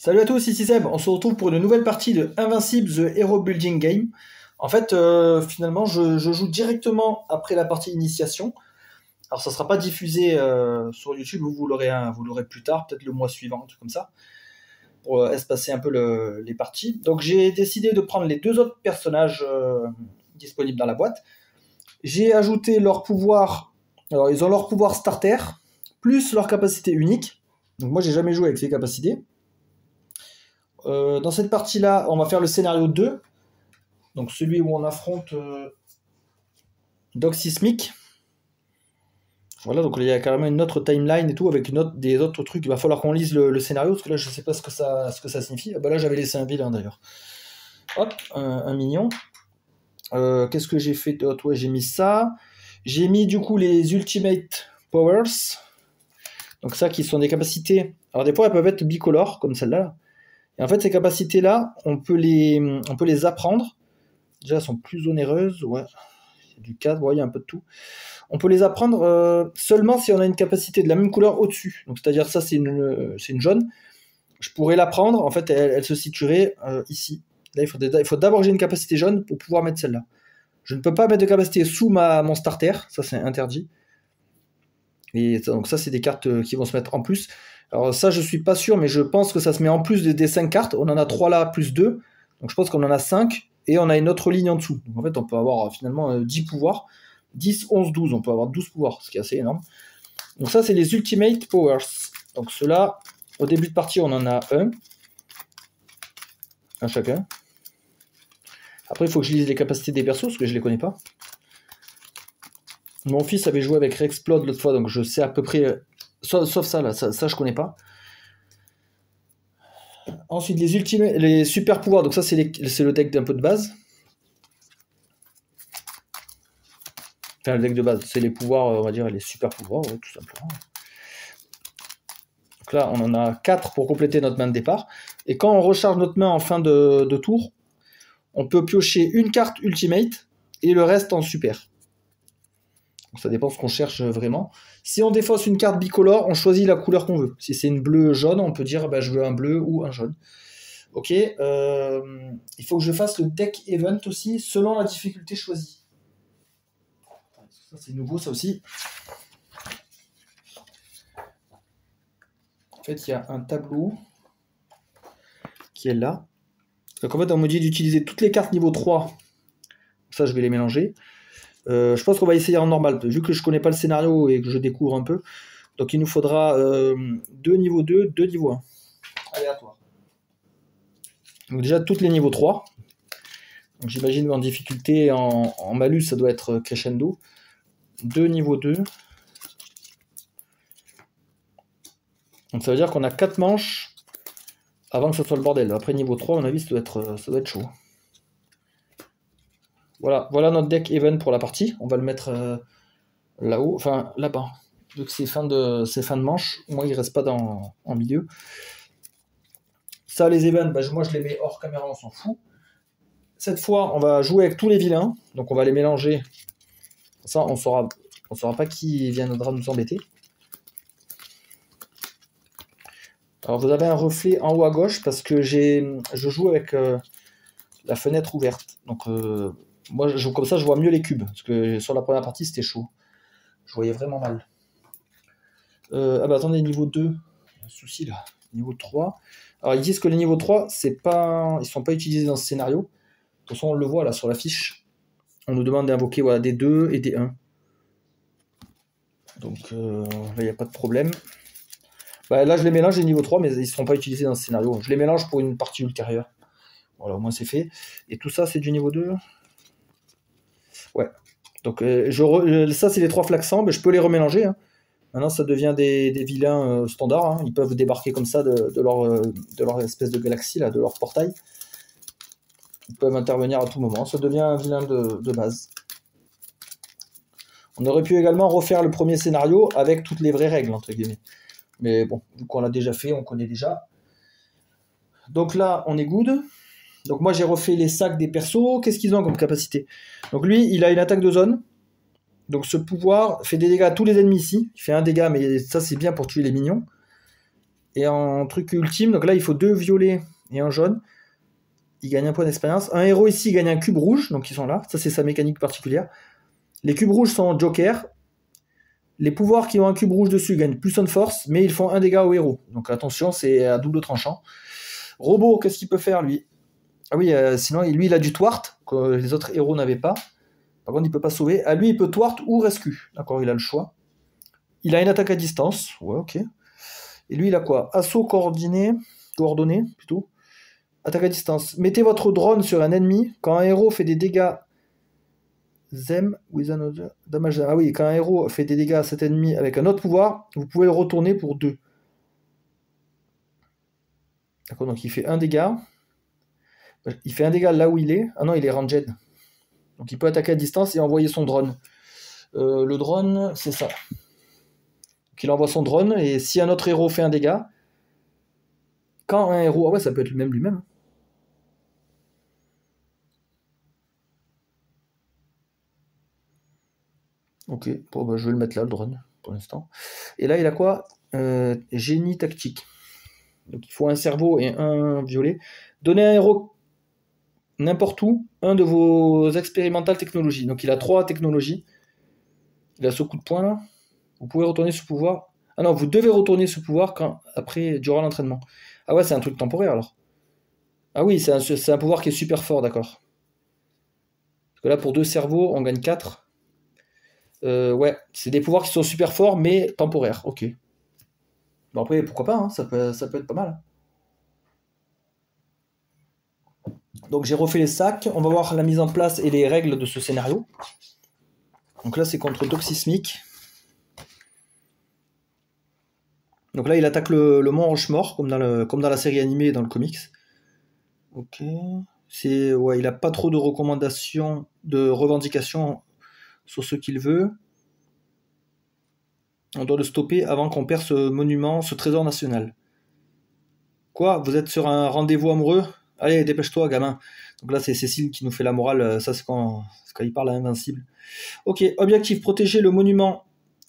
Salut à tous, ici Seb, on se retrouve pour une nouvelle partie de Invincible The Hero Building Game. En fait, finalement, je joue directement après la partie initiation. Alors, ça sera pas diffusé sur YouTube, vous l'aurez plus tard, peut-être le mois suivant, un truc comme ça, pour espacer un peu les parties. Donc, j'ai décidé de prendre les deux autres personnages disponibles dans la boîte. J'ai ajouté leur pouvoir, alors ils ont leur pouvoir starter, plus leur capacité unique. Donc, moi, j'ai jamais joué avec ces capacités. Dans cette partie-là, on va faire le scénario 2, donc celui où on affronte Doc Sismic. Voilà, donc il y a carrément une autre timeline et tout, avec des autres trucs. Il va falloir qu'on lise le scénario, parce que là, je sais pas ce que ça signifie. Ah bah là, j'avais laissé un vilain d'ailleurs. Hop, un mignon. Qu'est-ce que j'ai fait d'autre? Ouais, j'ai mis ça. J'ai mis du coup les Ultimate Powers. Donc ça, qui sont des capacités. Alors des fois, elles peuvent être bicolores, comme celle-là. Et en fait, ces capacités-là, on peut les apprendre. Déjà, elles sont plus onéreuses. Ouais, il y a du cadre, ouais, il y a un peu de tout. On peut les apprendre seulement si on a une capacité de la même couleur au-dessus. Donc, c'est-à-dire, ça, c'est une jaune. Je pourrais la prendre. En fait, elle se situerait ici. Là, il faut d'abord que j'ai une capacité jaune pour pouvoir mettre celle-là. Je ne peux pas mettre de capacité sous mon starter. Ça, c'est interdit. Et donc, ça, c'est des cartes qui vont se mettre en plus. Alors ça, je suis pas sûr, mais je pense que ça se met en plus des 5 cartes. On en a 3 là, plus 2. Donc je pense qu'on en a 5. Et on a une autre ligne en dessous. Donc en fait, on peut avoir finalement 10 pouvoirs. 10, 11, 12. On peut avoir 12 pouvoirs, ce qui est assez énorme. Donc ça, c'est les Ultimate Powers. Donc ceux-là, au début de partie, on en a un chacun. Après, il faut que je lise les capacités des persos, parce que je les connais pas. Mon fils avait joué avec Rexplode l'autre fois, donc je sais à peu près... Sauf ça, là, ça je connais pas. Ensuite, les super pouvoirs, donc ça c'est le deck d'un peu de base. Enfin, le deck de base, c'est les pouvoirs, on va dire, les super pouvoirs, ouais, tout simplement. Donc là, on en a 4 pour compléter notre main de départ. Et quand on recharge notre main en fin de tour, on peut piocher une carte Ultimate et le reste en super. Donc ça dépend de ce qu'on cherche vraiment. Si on défausse une carte bicolore, on choisit la couleur qu'on veut. Si c'est une bleue-jaune, on peut dire je veux un bleu ou un jaune. Ok, il faut que je fasse le deck event aussi, selon la difficulté choisie. Ça c'est nouveau ça aussi. En fait, il y a un tableau qui est là. Donc en fait, on me dit d'utiliser toutes les cartes niveau 3. Ça, je vais les mélanger. Je pense qu'on va essayer en normal, vu que je connais pas le scénario et que je découvre un peu. Donc il nous faudra 2 niveau 2, 2 niveau 1. Aléatoire. Donc déjà toutes les niveaux 3. Donc j'imagine qu'en difficulté, en malus, ça doit être crescendo. 2 niveau 2. Donc ça veut dire qu'on a 4 manches avant que ce soit le bordel. Après niveau 3, à mon avis, ça doit être chaud. Voilà notre deck event pour la partie. On va le mettre là-haut, enfin là-bas. Vu que c'est fin de manche, moi il reste pas en milieu. Ça, les events, moi je les mets hors caméra, on s'en fout. Cette fois, on va jouer avec tous les vilains, donc on va les mélanger. Ça, on saura pas qui viendra nous embêter. Alors vous avez un reflet en haut à gauche parce que je joue avec la fenêtre ouverte. Donc moi, comme ça, je vois mieux les cubes. Parce que sur la première partie, c'était chaud. Je voyais vraiment mal. Attendez, niveau 2. Il y a un souci là. Niveau 3. Alors, ils disent que les niveaux 3, ils sont pas utilisés dans ce scénario. De toute façon, on le voit là sur la fiche. On nous demande d'invoquer des 2 et des 1. Donc là, il n'y a pas de problème. Là, je les mélange les niveaux 3, mais ils ne seront pas utilisés dans ce scénario. Je les mélange pour une partie ultérieure. Voilà, au moins c'est fait. Et tout ça, c'est du niveau 2. Ouais. Donc ça, c'est les 3 flaxants. Je peux les remélanger. Hein. Maintenant, ça devient des vilains standards. Hein. Ils peuvent débarquer comme ça de leur espèce de galaxie, là, de leur portail. Ils peuvent intervenir à tout moment. Ça devient un vilain de base. On aurait pu également refaire le premier scénario avec toutes les vraies règles, entre guillemets. Mais bon, vu qu'on l'a déjà fait, on connaît déjà. Donc là, on est good. Donc moi, j'ai refait les sacs des persos. Qu'est-ce qu'ils ont comme capacité? Donc lui, il a une attaque de zone. Donc ce pouvoir fait des dégâts à tous les ennemis ici. Il fait un dégât, mais ça, c'est bien pour tuer les minions. Et en truc ultime, donc là il faut 2 violets et un jaune. Il gagne un point d'expérience. Un héros ici gagne un cube rouge, donc ils sont là. Ça c'est sa mécanique particulière. Les cubes rouges sont joker. Les pouvoirs qui ont un cube rouge dessus gagnent plus 1 de force, mais ils font 1 dégât au héros. Donc attention, c'est à double tranchant. Robot, qu'est-ce qu'il peut faire lui? Ah oui, sinon lui il a du thwart, que les autres héros n'avaient pas. Par contre il peut pas sauver. À lui il peut thwart ou rescue. D'accord, il a le choix. Il a une attaque à distance. Ouais, ok. Et lui il a quoi? Assaut coordonné plutôt. Attaque à distance. Mettez votre drone sur un ennemi. Quand un héros fait des dégâts Them with another damage. Ah oui, quand un héros fait des dégâts à cet ennemi avec un autre pouvoir, vous pouvez le retourner pour 2. D'accord, donc il fait 1 dégât. Il fait 1 dégât là où il est. Ah non, il est ranged. Donc il peut attaquer à distance et envoyer son drone. Le drone, c'est ça. Donc il envoie son drone et si un autre héros fait un dégât, quand un héros... Ah ouais, ça peut être lui-même. Ok, bon, bah, je vais le mettre là, le drone, pour l'instant. Et là, il a quoi? Génie tactique. Donc il faut un cerveau et un violet. Donnez à un héros n'importe où un de vos expérimentales technologies. Donc il a 3 technologies. Il a ce coup de poing là. Vous pouvez retourner ce pouvoir. Ah non, vous devez retourner ce pouvoir durant l'entraînement. Ah ouais, c'est un truc temporaire alors. Ah oui, c'est un pouvoir qui est super fort, d'accord. Parce que là, pour 2 cerveaux, on gagne 4. Ouais, c'est des pouvoirs qui sont super forts, mais temporaires. Ok. Bon après, pourquoi pas, hein, ça peut être pas mal. Donc j'ai refait les sacs, on va voir la mise en place et les règles de ce scénario. Donc là c'est contre Doxysmic. Donc là il attaque le mont Rochemort, comme dans la série animée et dans le comics. Ok. Ouais, il a pas trop de recommandations, de revendications sur ce qu'il veut. On doit le stopper avant qu'on perde ce monument, ce trésor national. Quoi? Vous êtes sur un rendez-vous amoureux? Allez, dépêche-toi, gamin. Donc là, c'est Cécile qui nous fait la morale. Ça, c'est quand il parle à Invincible. Ok, objectif, protéger le monument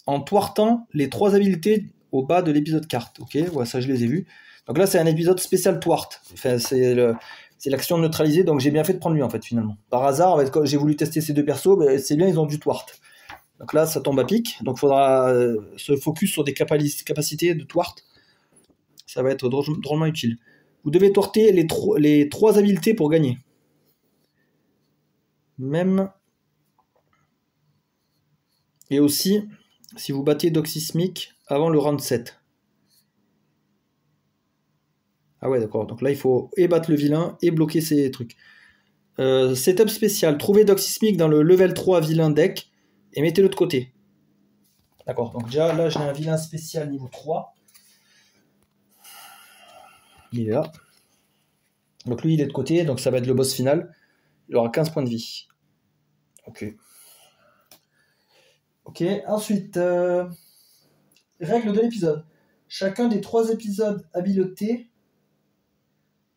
en thwartant les 3 habiletés au bas de l'épisode carte. Ok, ouais, ça, je les ai vus. Donc là, c'est un épisode spécial thwart. Enfin, c'est l'action neutralisée, donc j'ai bien fait de prendre lui, en fait, finalement. Par hasard, en fait, quand j'ai voulu tester ces 2 persos, ben, c'est bien, ils ont du thwart. Donc là, ça tombe à pic. Donc il faudra se focus sur des capacités de thwart. Ça va être drôlement utile. Vous devez thwarter les 3 habiletés pour gagner. Même. Et aussi, si vous battez Doxysmic avant le round 7. Ah ouais, d'accord. Donc là, il faut et battre le vilain et bloquer ces trucs. Setup spécial. Trouvez Doxysmic dans le level 3 vilain deck et mettez-le de côté. D'accord. Donc déjà, là, j'ai un vilain spécial niveau 3. Il est là. Donc lui, il est de côté. Donc ça va être le boss final. Il aura 15 points de vie. Ok. Ok. Ensuite, règles de l'épisode. Chacun des 3 épisodes habilités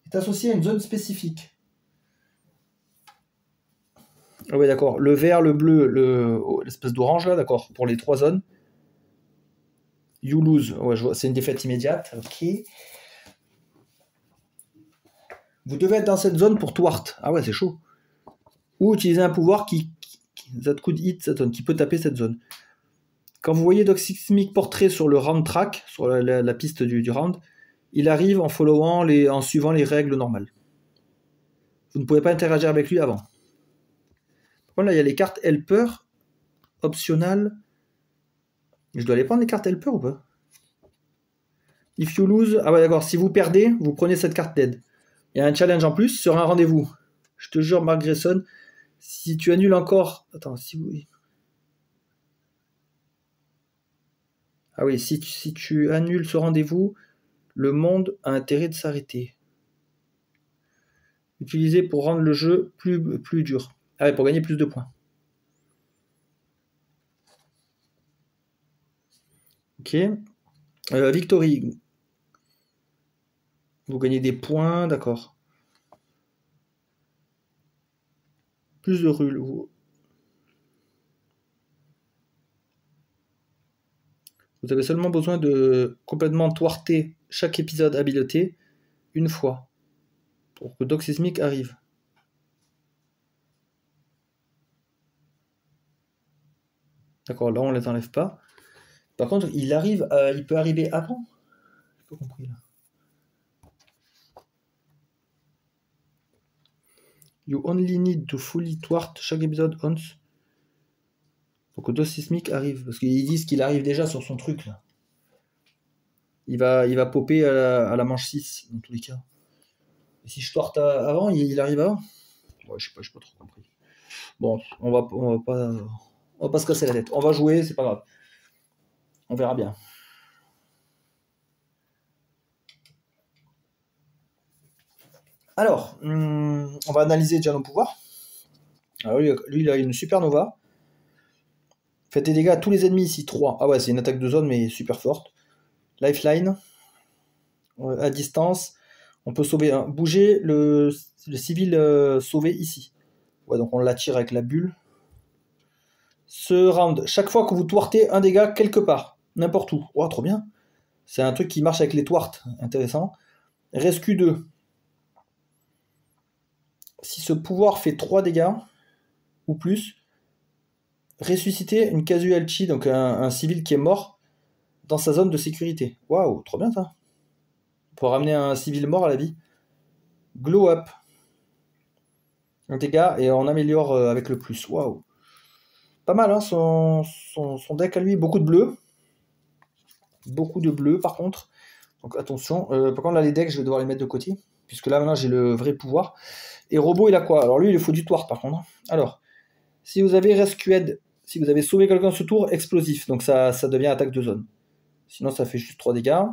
est associé à une zone spécifique. Ah ouais, d'accord. Le vert, le bleu, l'espèce d'orange là, d'accord, pour les 3 zones. You lose, ouais, c'est une défaite immédiate. Ok. Vous devez être dans cette zone pour thwart. Ah ouais, c'est chaud. Ou utiliser un pouvoir that could hit cette zone, qui peut taper cette zone. Quand vous voyez Doxysmic portrait sur le round track, sur la piste du round, il arrive en suivant les règles normales. Vous ne pouvez pas interagir avec lui avant. Par contre, là, il y a les cartes helper, optionnelles. Je dois aller prendre les cartes helper ou pas? If you lose, ah ouais d'accord, si vous perdez, vous prenez cette carte d'aide. Il y a un challenge en plus sur un rendez-vous. Je te jure, Mark Grayson, si tu annules encore... Attends, si vous... Ah oui, si tu annules ce rendez-vous, le monde a intérêt de s'arrêter. Utilisé pour rendre le jeu plus dur. Ah ouais, pour gagner plus de points. Ok. Victory. Vous gagnez des points, d'accord. Plus de rules. Vous avez seulement besoin de complètement thwarter chaque épisode habilité une fois pour que Doc Sismic arrive. D'accord, là on les enlève pas. Par contre, il peut arriver avant. J'ai pas compris là. You only need to fully thwart chaque épisode once. Pour que Doc Sismic arrive. Parce qu'ils disent qu'il arrive déjà sur son truc là. Il va popper à la manche 6 dans tous les cas. Et si je thwart avant, il arrive avant. Ouais, je sais pas trop compris. Bon, on va pas se casser la tête. On va jouer, c'est pas grave. On verra bien. Alors, on va analyser déjà nos pouvoirs. Alors lui, il a une supernova. Faites des dégâts à tous les ennemis ici, 3. Ah ouais, c'est une attaque de zone, mais super forte. Lifeline. À distance. On peut sauver bouger le civil sauvé ici. Ouais, donc on l'attire avec la bulle. Ce round, chaque fois que vous thwartez un dégât quelque part, n'importe où. Oh, trop bien. C'est un truc qui marche avec les thwarts. Intéressant. Rescue 2. Si ce pouvoir fait 3 dégâts ou plus, ressusciter une casualty, donc un civil qui est mort, dans sa zone de sécurité. Waouh, trop bien ça. Pour ramener un civil mort à la vie. Glow up. Un dégât et on améliore avec le plus. Waouh. Pas mal, hein, son deck à lui. Beaucoup de bleu. Beaucoup de bleu par contre. Donc attention. Par contre là les decks je vais devoir les mettre de côté. Puisque là maintenant j'ai le vrai pouvoir. Et robot il a quoi? Alors lui il faut du thwart par contre. Alors, si vous avez rescued, si vous avez sauvé quelqu'un ce tour, explosif. Donc ça devient attaque de zone. Sinon ça fait juste 3 dégâts.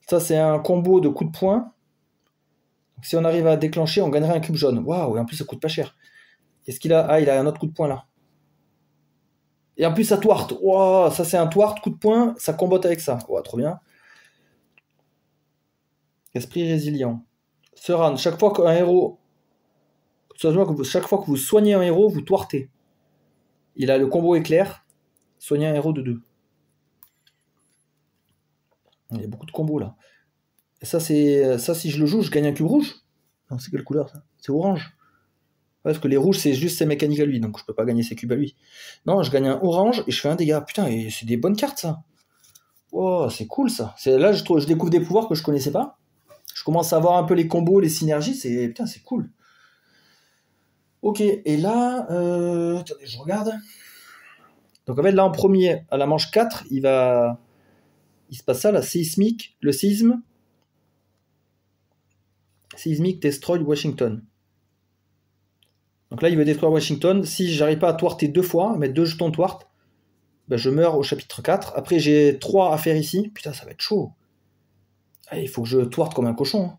Ça c'est un combo de coups de poing. Donc, si on arrive à déclencher, on gagnerait un cube jaune. Waouh, et en plus ça coûte pas cher. Qu'est-ce qu'il a? Ah, il a un autre coup de poing là. Et en plus ça thwart. Wow, ça c'est un thwart, coup de poing, ça combote avec ça. Wow, trop bien. Esprit résilient. Ce round, chaque fois qu'un héros. Chaque fois que vous soignez un héros, vous thwartez. Il a le combo éclair. Soigner un héros de 2. Il y a beaucoup de combos là. Et ça, si je le joue, je gagne un cube rouge. Non, c'est quelle couleur ça? C'est orange. Ouais, parce que les rouges, c'est juste ses mécaniques à lui, donc je peux pas gagner ses cubes à lui. Non, je gagne un orange et je fais un dégât. Putain, et c'est des bonnes cartes ça. Oh, c'est cool ça. Là, je découvre des pouvoirs que je connaissais pas. Je commence à voir un peu les combos, les synergies. Putain, c'est cool. Ok, et là, attendez, je regarde. Donc en fait, là en premier, à la manche 4, il se passe ça, la séismique, le séisme. Séismique destroy Washington. Donc là, il veut détruire Washington. Si j'arrive pas à thwarter 2 fois, mettre 2 jetons thwart, ben je meurs au chapitre 4. Après, j'ai 3 à faire ici. Putain, ça va être chaud. Ah, il faut que je thwart comme un cochon. Hein.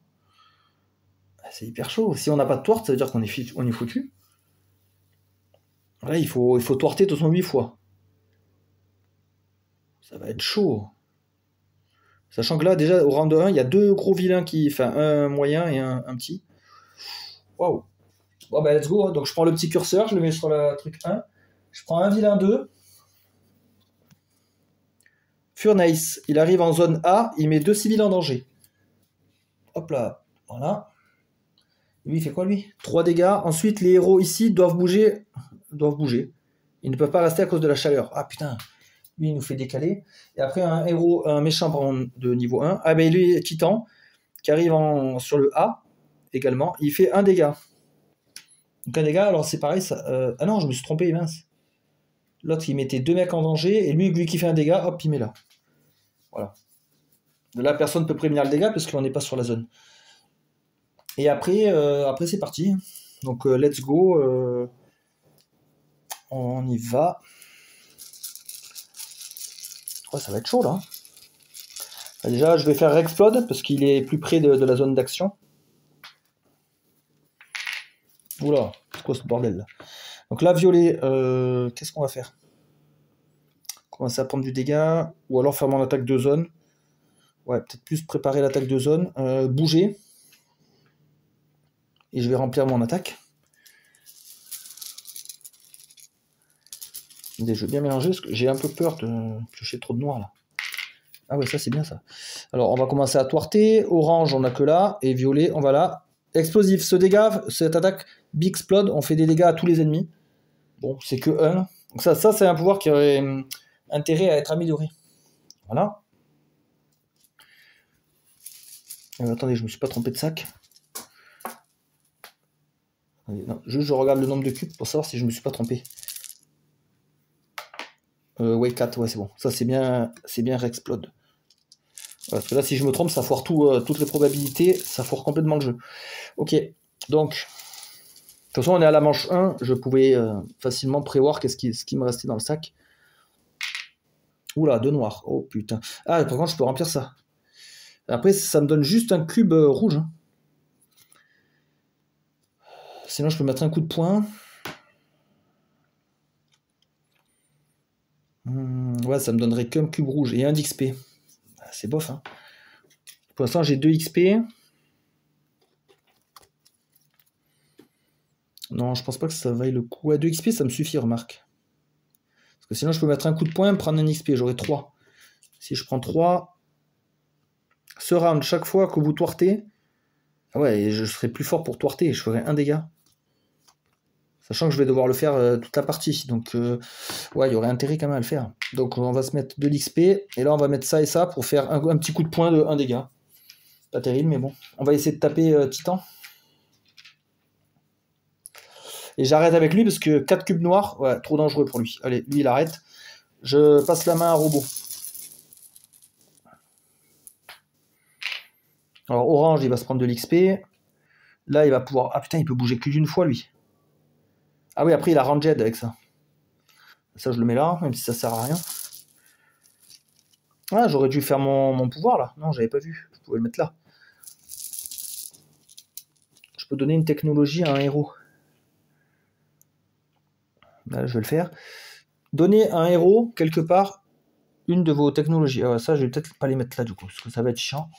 Ah, c'est hyper chaud. Si on n'a pas de thwart, ça veut dire qu'on est foutu. Là, il faut thwarter de toute façon 8 fois. Ça va être chaud. Sachant que là, déjà, au round 1, il y a 2 gros vilains enfin, un moyen et un petit. Waouh. Bon, bah, let's go. Donc, je prends le petit curseur, je le mets sur la truc 1. Je prends un vilain 2. Furnace, il arrive en zone A, il met 2 civils en danger. Hop là, voilà. Lui, il fait quoi, lui? 3 dégâts. Ensuite, les héros ici doivent bouger. Ils ne peuvent pas rester à cause de la chaleur. Ah, putain. Lui, il nous fait décaler. Et après, un méchant de niveau 1. Ah, ben lui, Titan, qui arrive sur le A, également. Il fait 1 dégât. Donc, 1 dégât, alors c'est pareil. Ça, ah non, je me suis trompé, mince. L'autre, il mettait 2 mecs en danger. Et lui qui fait 1 dégât, hop, il met là. Voilà. Là, personne ne peut prévenir le dégât parce qu'on n'est pas sur la zone. Et après c'est parti. Donc, let's go. On y va. Ouais, ça va être chaud, là. Déjà, je vais faire Explode parce qu'il est plus près de la zone d'action. Oula, c'est quoi ce bordel, là? Donc là, violet, qu'est-ce qu'on va faire? Commencer à prendre du dégât, ou alors faire mon attaque de zone. Ouais, peut-être plus préparer l'attaque de zone. Bouger. Et je vais remplir mon attaque. Je vais bien mélanger, parce que j'ai un peu peur de piocher trop de noir, là. Ah ouais, ça c'est bien ça. Alors on va commencer à toirter. Orange, on a que là. Et violet, on va là. Explosif, ce dégât, cette attaque Bixplode, on fait des dégâts à tous les ennemis. Bon, c'est que 1. Donc ça c'est un pouvoir qui aurait intérêt à être amélioré. Voilà. Attendez, je me suis pas trompé de sac. Non, juste je regarde le nombre de cubes pour savoir si je me suis pas trompé. Ouais, 4, ouais, c'est bon. Ça, c'est bien Rexplode. Ouais, parce que là, si je me trompe, ça foire toutes les probabilités, ça foire complètement le jeu. Ok, donc, de toute façon, on est à la manche 1, je pouvais facilement prévoir ce qui me restait dans le sac. Oula, 2 noirs, oh putain. Ah, par contre, je peux remplir ça. Après, ça me donne juste un cube rouge. Hein. Sinon, je peux mettre un coup de poing. Ouais, ça me donnerait qu'un cube rouge et un d'XP. C'est bof, hein. Pour l'instant, j'ai 2 XP. Non, je pense pas que ça vaille le coup. Ouais, 2 XP, ça me suffit, remarque. Parce que sinon, je peux mettre un coup de poing, prendre un XP. J'aurai 3. Si je prends 3, ce round, chaque fois que vous toirtez, ah ouais, je serai plus fort pour toirter. Je ferai un dégât. Sachant que je vais devoir le faire toute la partie. Donc, ouais, il y aurait intérêt quand même à le faire. Donc, on va se mettre de l'XP. Et là, on va mettre ça et ça pour faire un petit coup de poing de 1 dégât. Pas terrible, mais bon. On va essayer de taper Titan. Et j'arrête avec lui parce que 4 cubes noirs, ouais, trop dangereux pour lui. Allez, lui, il arrête. Je passe la main à Robot. Alors, Orange, il va se prendre de l'XP. Là, il va pouvoir... Ah putain, il peut bouger que d'une fois, lui. Ah oui, après, il a Ranged avec ça. Ça, je le mets là, même si ça sert à rien. Ah, j'aurais dû faire mon pouvoir, là. Non, j'avais pas vu. Je pouvais le mettre là. Je peux donner une technologie à un héros. Là, je vais le faire. Donner à un héros, quelque part, une de vos technologies. Ah ouais, ça, je vais peut-être pas les mettre là, du coup, parce que ça va être chiant.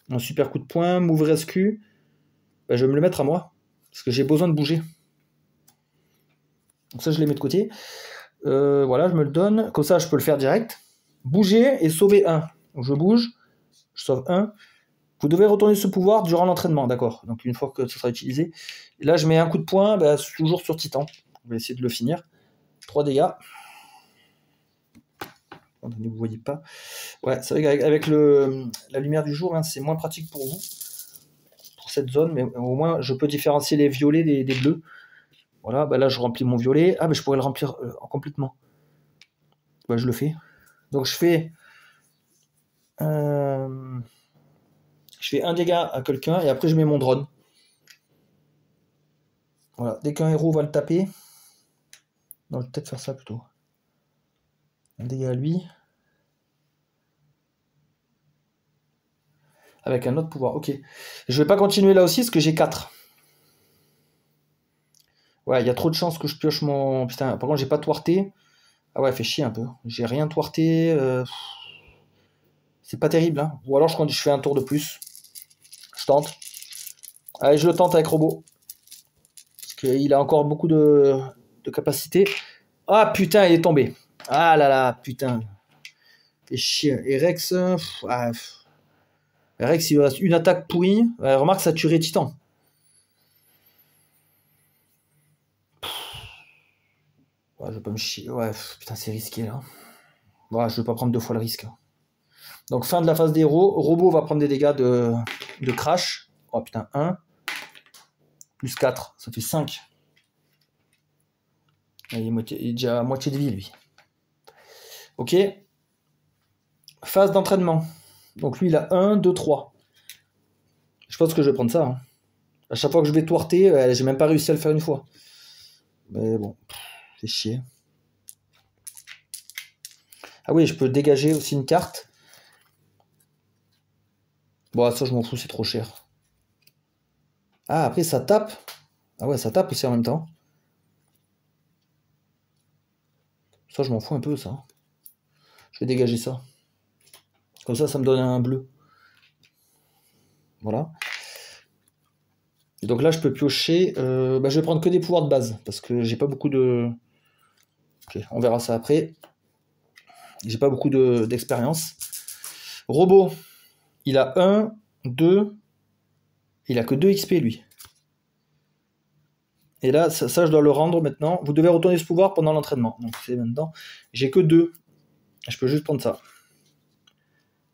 Un super coup de poing, move rescue. Ben, je vais me le mettre à moi, parce que j'ai besoin de bouger. Donc ça, je les mets de côté. Voilà, je me le donne. Comme ça, je peux le faire direct. Bouger et sauver 1. Donc je bouge, je sauve 1. Vous devez retourner ce pouvoir durant l'entraînement, d'accord. Donc une fois que ce sera utilisé. Et là, je mets un coup de poing, ben, toujours sur Titan. On va essayer de le finir. 3 dégâts. Vous voyez pas. Ouais, c'est vrai qu'avec la lumière du jour, hein, c'est moins pratique pour vous, pour cette zone, mais au moins je peux différencier les violets des bleus. Voilà, bah là je remplis mon violet. Ah, mais je pourrais le remplir complètement. Bah, je le fais. Donc je fais un dégât à quelqu'un et après je mets mon drone. Voilà, dès qu'un héros va le taper, non, je vais peut-être faire ça plutôt. Un dégât à lui. Avec un autre pouvoir, ok. Je vais pas continuer là aussi parce que j'ai 4. Ouais, il y a trop de chances que je pioche mon... Putain, par contre j'ai pas toirté. Ah ouais, fait chier un peu. J'ai rien toirté. C'est pas terrible, hein. Ou alors je fais un tour de plus. Je tente. Allez, je le tente avec Robot. Parce qu'il a encore beaucoup de capacité. Ah putain, il est tombé. Ah là là, putain. Fait chier. Et Rex... Rex, il lui reste une attaque pourrie. Ouais, remarque, ça tuerait Titan. Ouais, je vais pas me chier. Ouais, putain, c'est risqué là. Ouais, je vais pas prendre 2 fois le risque. Donc, fin de la phase des héros. Robot va prendre des dégâts de crash. Oh putain, 1. Plus 4, ça fait 5. Il est déjà à moitié de vie, lui. Ok. Phase d'entraînement. Donc, lui, il a 1, 2, 3. Je pense que je vais prendre ça. Hein. À chaque fois que je vais toirter, j'ai même pas réussi à le faire une fois. Mais bon, c'est chier. Ah oui, je peux dégager aussi une carte. Bon, ça, je m'en fous, c'est trop cher. Ah, après, ça tape. Ah ouais, ça tape aussi en même temps. Ça, je m'en fous un peu, ça. Je vais dégager ça. Comme ça me donne un bleu. Voilà. Et donc là, je peux piocher. Je vais prendre que des pouvoirs de base. Parce que j'ai pas beaucoup de... Ok, on verra ça après. J'ai pas beaucoup d'expérience. Robot, il a 1, 2, il a que 2 XP lui. Et là, ça, je dois le rendre maintenant. Vous devez retourner ce pouvoir pendant l'entraînement. Donc c'est maintenant. J'ai que 2. Je peux juste prendre ça.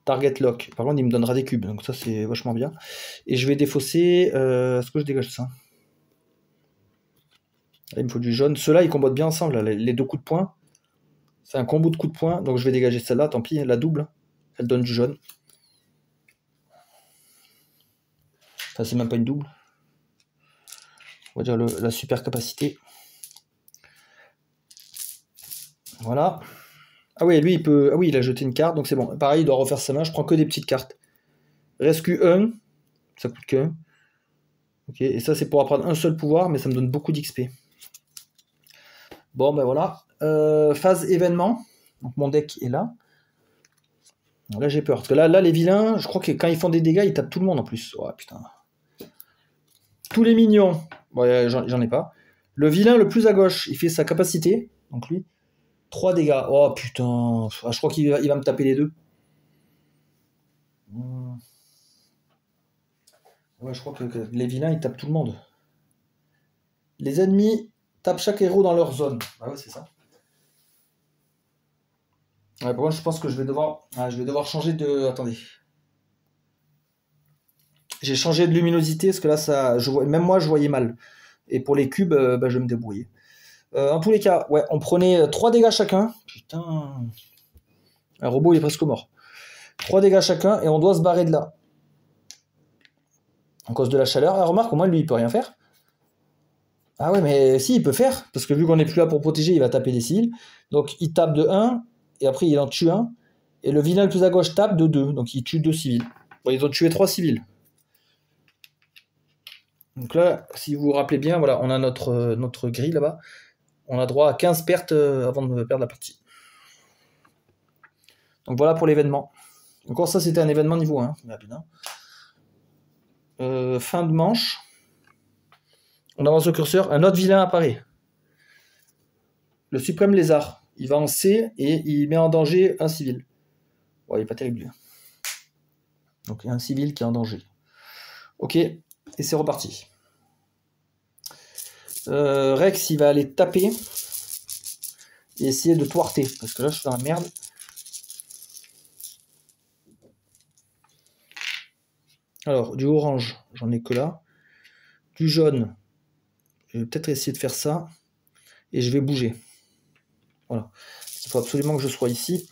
Target lock. Par contre, il me donnera des cubes. Donc ça, c'est vachement bien. Et je vais défausser. Est-ce que je dégage ça? Là, il me faut du jaune. Ceux-là, ils combattent bien ensemble. Là, les 2 coups de poing. C'est un combo de coups de poing. Donc je vais dégager celle-là. Tant pis, la double. Elle donne du jaune. Enfin, c'est même pas une double. On va dire la super capacité. Voilà. Ah oui, lui, il peut... Ah oui, il a jeté une carte, donc c'est bon. Pareil, il doit refaire sa main. Je prends que des petites cartes. Rescue 1. Ça coûte que 1. Ok, et ça, c'est pour apprendre un seul pouvoir, mais ça me donne beaucoup d'XP. Bon, ben voilà. Phase événement. Donc mon deck est là. Là, j'ai peur. Parce que là, les vilains, je crois que quand ils font des dégâts, ils tapent tout le monde en plus. Oh, putain. Tous les minions. Ouais, j'en ai pas. Le vilain le plus à gauche, il fait sa capacité. Donc lui. 3 dégâts. Oh putain. Ah, je crois qu'il va me taper les deux. Ouais, je crois que les vilains, ils tapent tout le monde. Les ennemis tapent chaque héros dans leur zone. Ah ouais, c'est ça. Ouais, par contre, je pense que je vais devoir changer de... Attendez. J'ai changé de luminosité, parce que là, même moi, je voyais mal. Et pour les cubes, je vais me débrouiller. En tous les cas, ouais, on prenait 3 dégâts chacun. Putain. Un robot, il est presque mort. 3 dégâts chacun, et on doit se barrer de là. En cause de la chaleur. Ah, remarque, au moins, lui, il peut rien faire. Ah ouais, mais si, il peut faire. Parce que vu qu'on n'est plus là pour protéger, il va taper des civils. Donc, il tape de 1, et après, il en tue un. Et le vilain le plus à gauche tape de 2. Donc, il tue 2 civils. Bon, ils ont tué 3 civils. Donc là, si vous vous rappelez bien, voilà, on a notre grille là-bas. On a droit à 15 pertes avant de perdre la partie. Donc voilà pour l'événement. Encore ça, c'était un événement niveau 1. Fin de manche. On avance le curseur. Un autre vilain apparaît. Le suprême lézard. Il va en C et il met en danger un civil. Bon, il n'est pas terrible. Donc il y a un civil qui est en danger. Ok, et c'est reparti. Rex, il va aller taper et essayer de thwarter. Parce que là, je suis dans la merde. Alors, du orange, j'en ai que là. Du jaune, je vais peut-être essayer de faire ça. Et je vais bouger. Voilà. Il faut absolument que je sois ici.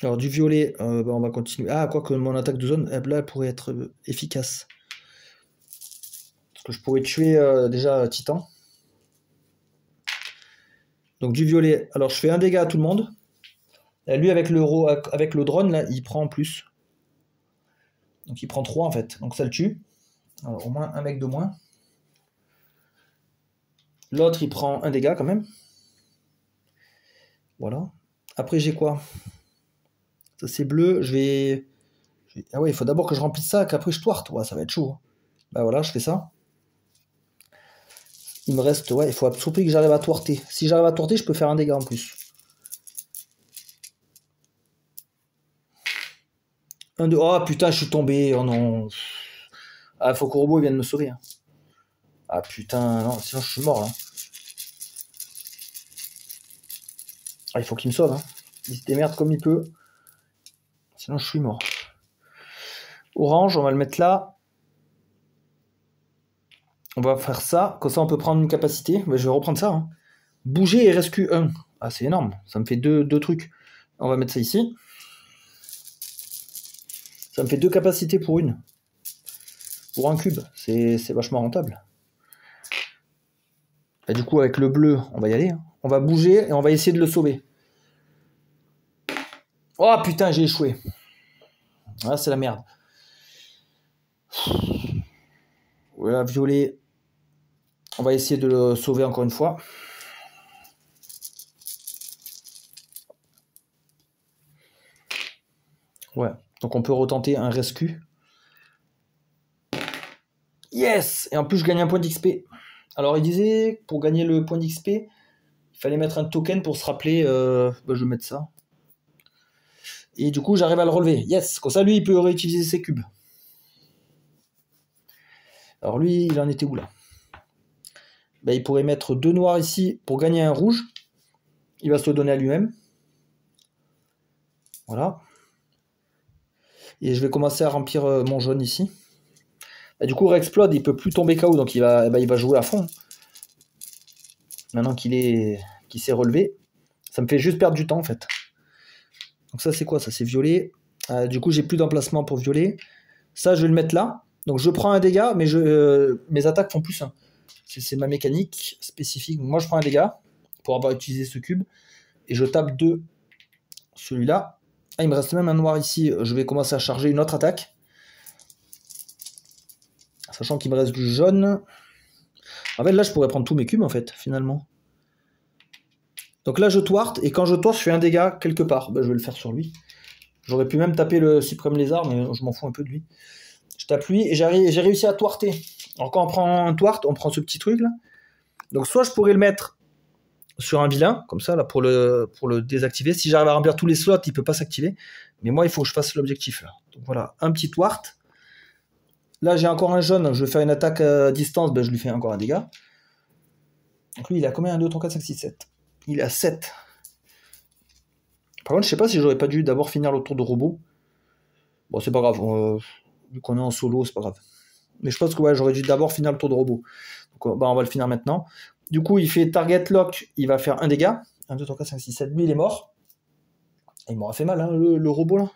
Alors, du violet, on va continuer. Ah, quoique mon attaque de zone, là, elle pourrait être efficace. Parce que je pourrais tuer déjà Titan. Donc, du violet. Alors, je fais un dégât à tout le monde. Là, lui, avec le drone, là, il prend en plus. Donc, il prend 3 en fait. Donc, ça le tue. Alors, au moins un mec de moins. L'autre, il prend un dégât quand même. Voilà. Après, j'ai quoi? Ça, c'est bleu. Ah ouais, il faut d'abord que je remplisse ça, qu'après je toarte. Ouais, ça va être chaud. Bah voilà, je fais ça. Il me reste... Ouais, il faut surtout que j'arrive à toirter. Si j'arrive à toirter, je peux faire un dégât en plus. 1, 2... Oh putain, je suis tombé. Oh non. Ah, faut que le robot vienne me sauver. Hein. Ah putain, non, sinon je suis mort là. Ah, il faut qu'il me sauve. Hein. Il se démerde comme il peut. Sinon je suis mort. Orange, on va le mettre là. On va faire ça. Comme ça, on peut prendre une capacité. Mais je vais reprendre ça. Hein. Bouger et rescue 1. Ah, c'est énorme. Ça me fait deux trucs. On va mettre ça ici. Ça me fait 2 capacités pour une. Pour un cube. C'est vachement rentable. Et du coup, avec le bleu, on va y aller. Hein. On va bouger et on va essayer de le sauver. Oh putain, j'ai échoué. Ah, c'est la merde. Voilà, violet. On va essayer de le sauver encore une fois. Ouais, donc on peut retenter un rescue. Yes! Et en plus, je gagne un point d'XP. Alors, il disait, pour gagner le point d'XP, Il fallait mettre un token pour se rappeler. Je vais mettre ça. Et du coup, j'arrive à le relever. Yes, comme ça, lui, il peut réutiliser ses cubes. Alors lui, il en était où là? Il pourrait mettre 2 noirs ici pour gagner un rouge. Il va se le donner à lui-même. Voilà. Et je vais commencer à remplir mon jaune ici. Du coup, Rexplode, il peut plus tomber KO, donc il va jouer à fond. Maintenant qu'il s'est relevé, ça me fait juste perdre du temps en fait. Donc ça, c'est quoi? Ça, c'est violet. Du coup, j'ai plus d'emplacement pour violet. Ça, je vais le mettre là. Donc je prends un dégât, mais mes attaques font plus 1. C'est ma mécanique spécifique. Moi, je prends un dégât pour avoir utilisé ce cube. Et je tape 2 celui-là. Ah, il me reste même un noir ici. Je vais commencer à charger une autre attaque. Sachant qu'il me reste du jaune. En fait, là, je pourrais prendre tous mes cubes, en fait, finalement. Donc là, je thwart. Et quand je thwart, je fais un dégât quelque part. Je vais le faire sur lui. J'aurais pu même taper le Suprême Lézard, mais je m'en fous un peu de lui. Je tape lui et j'ai réussi à thwarter. Alors quand on prend un thwart, on prend ce petit truc là. Donc soit je pourrais le mettre sur un vilain, comme ça, là, pour le désactiver. Si j'arrive à remplir tous les slots, il ne peut pas s'activer. Mais moi, il faut que je fasse l'objectif là. Donc voilà, un petit thwart. Là, j'ai encore un jaune. Je vais faire une attaque à distance. Je lui fais encore un dégât. Donc lui, il a combien? 1, 2, 3, 4, 5, 6, 7. Il a 7. Par contre, je sais pas si j'aurais pas dû d'abord finir le tour de robot. Bon, c'est pas grave. Vu qu'on est en solo, c'est pas grave. Mais je pense que ouais, j'aurais dû d'abord finir le tour de robot. Donc on va le finir maintenant. Du coup, il fait target lock, il va faire un dégât. 1, 2, 3, 4, 5, 6, 7. Lui, il est mort. Il m'aura fait mal, hein, le robot là.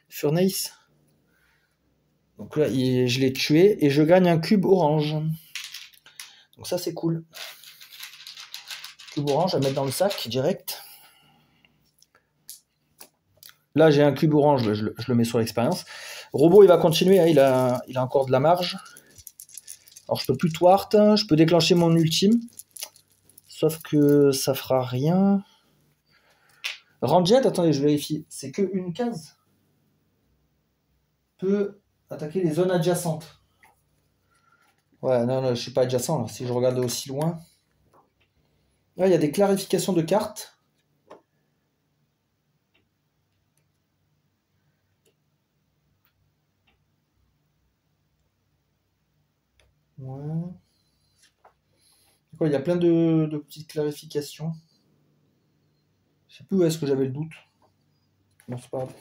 Furnace. Donc là, je l'ai tué et je gagne un cube orange. Donc ça, c'est cool. Cube orange à mettre dans le sac direct. Là, j'ai un cube orange, je le mets sur l'expérience. Robot, il va continuer, hein, il a encore de la marge. Alors, je peux plus thwart, je peux déclencher mon ultime. Sauf que ça fera rien. Ranged, attendez, je vérifie. C'est que une case. Peut attaquer les zones adjacentes. Ouais, non, je suis pas adjacent là. Si je regarde aussi loin. Là, il y a des clarifications de cartes. Ouais. Il y a plein de petites clarifications. Je sais plus où est-ce que j'avais le doute. Non, c'est pas grave.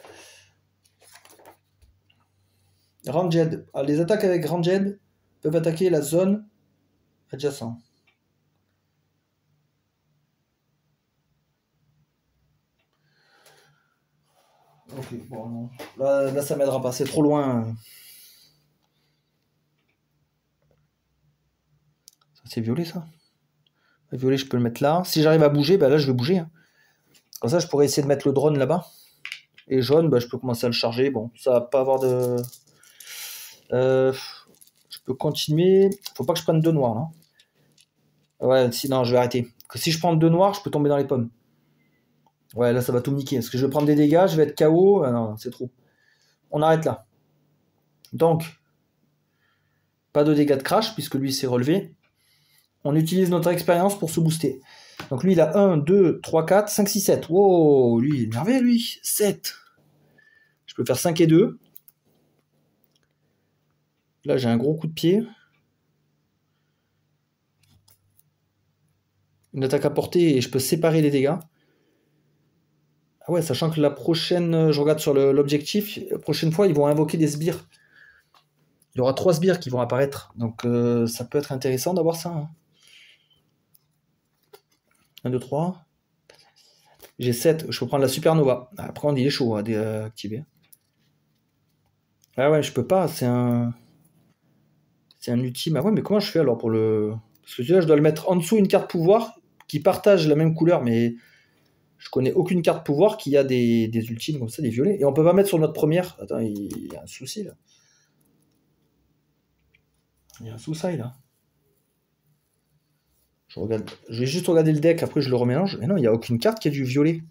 Ranged. Les attaques avec Ranged peuvent attaquer la zone adjacente. Ok, bon, non. Là ça m'aidera pas, c'est trop loin. Ça, c'est violet, ça. Violet, je peux le mettre là. Si j'arrive à bouger, là, je vais bouger. Hein. Comme ça, je pourrais essayer de mettre le drone là-bas. Et jaune, je peux commencer à le charger. Bon, ça va pas avoir de... je peux continuer. Faut pas que je prenne 2 noirs, là. Ouais, sinon, je vais arrêter. Que si je prends 2 noirs, je peux tomber dans les pommes. Ouais, là, ça va tout me niquer. Parce que je vais prendre des dégâts, je vais être KO. Ah, non, c'est trop. On arrête là. Donc, pas de dégâts de crash, puisque lui s'est relevé. On utilise notre expérience pour se booster. Donc lui, il a 1, 2, 3, 4, 5, 6, 7. Wow, lui, il est énervé, lui. 7. Je peux faire 5 et 2. Là, j'ai un gros coup de pied. Une attaque à portée et je peux séparer les dégâts. Ah ouais, sachant que la prochaine, je regarde sur l'objectif, la prochaine fois, ils vont invoquer des sbires. Il y aura 3 sbires qui vont apparaître. Donc ça peut être intéressant d'avoir ça. Hein. 1, 2, 3. J'ai 7. Je peux prendre la supernova. Après, on dit il est chaud à activer. Ah ouais, je peux pas. C'est un ultime. Ah ouais, mais comment je fais alors pour le... Parce que là, je dois le mettre en dessous une carte pouvoir qui partage la même couleur, mais je connais aucune carte pouvoir qui a des ultimes comme ça, des violets. Et on peut pas mettre sur notre première. Attends, il y a un souci là. Il y a un souci là. Je vais juste regarder le deck, après je le remélange. Mais non, il n'y a aucune carte qui a du violet.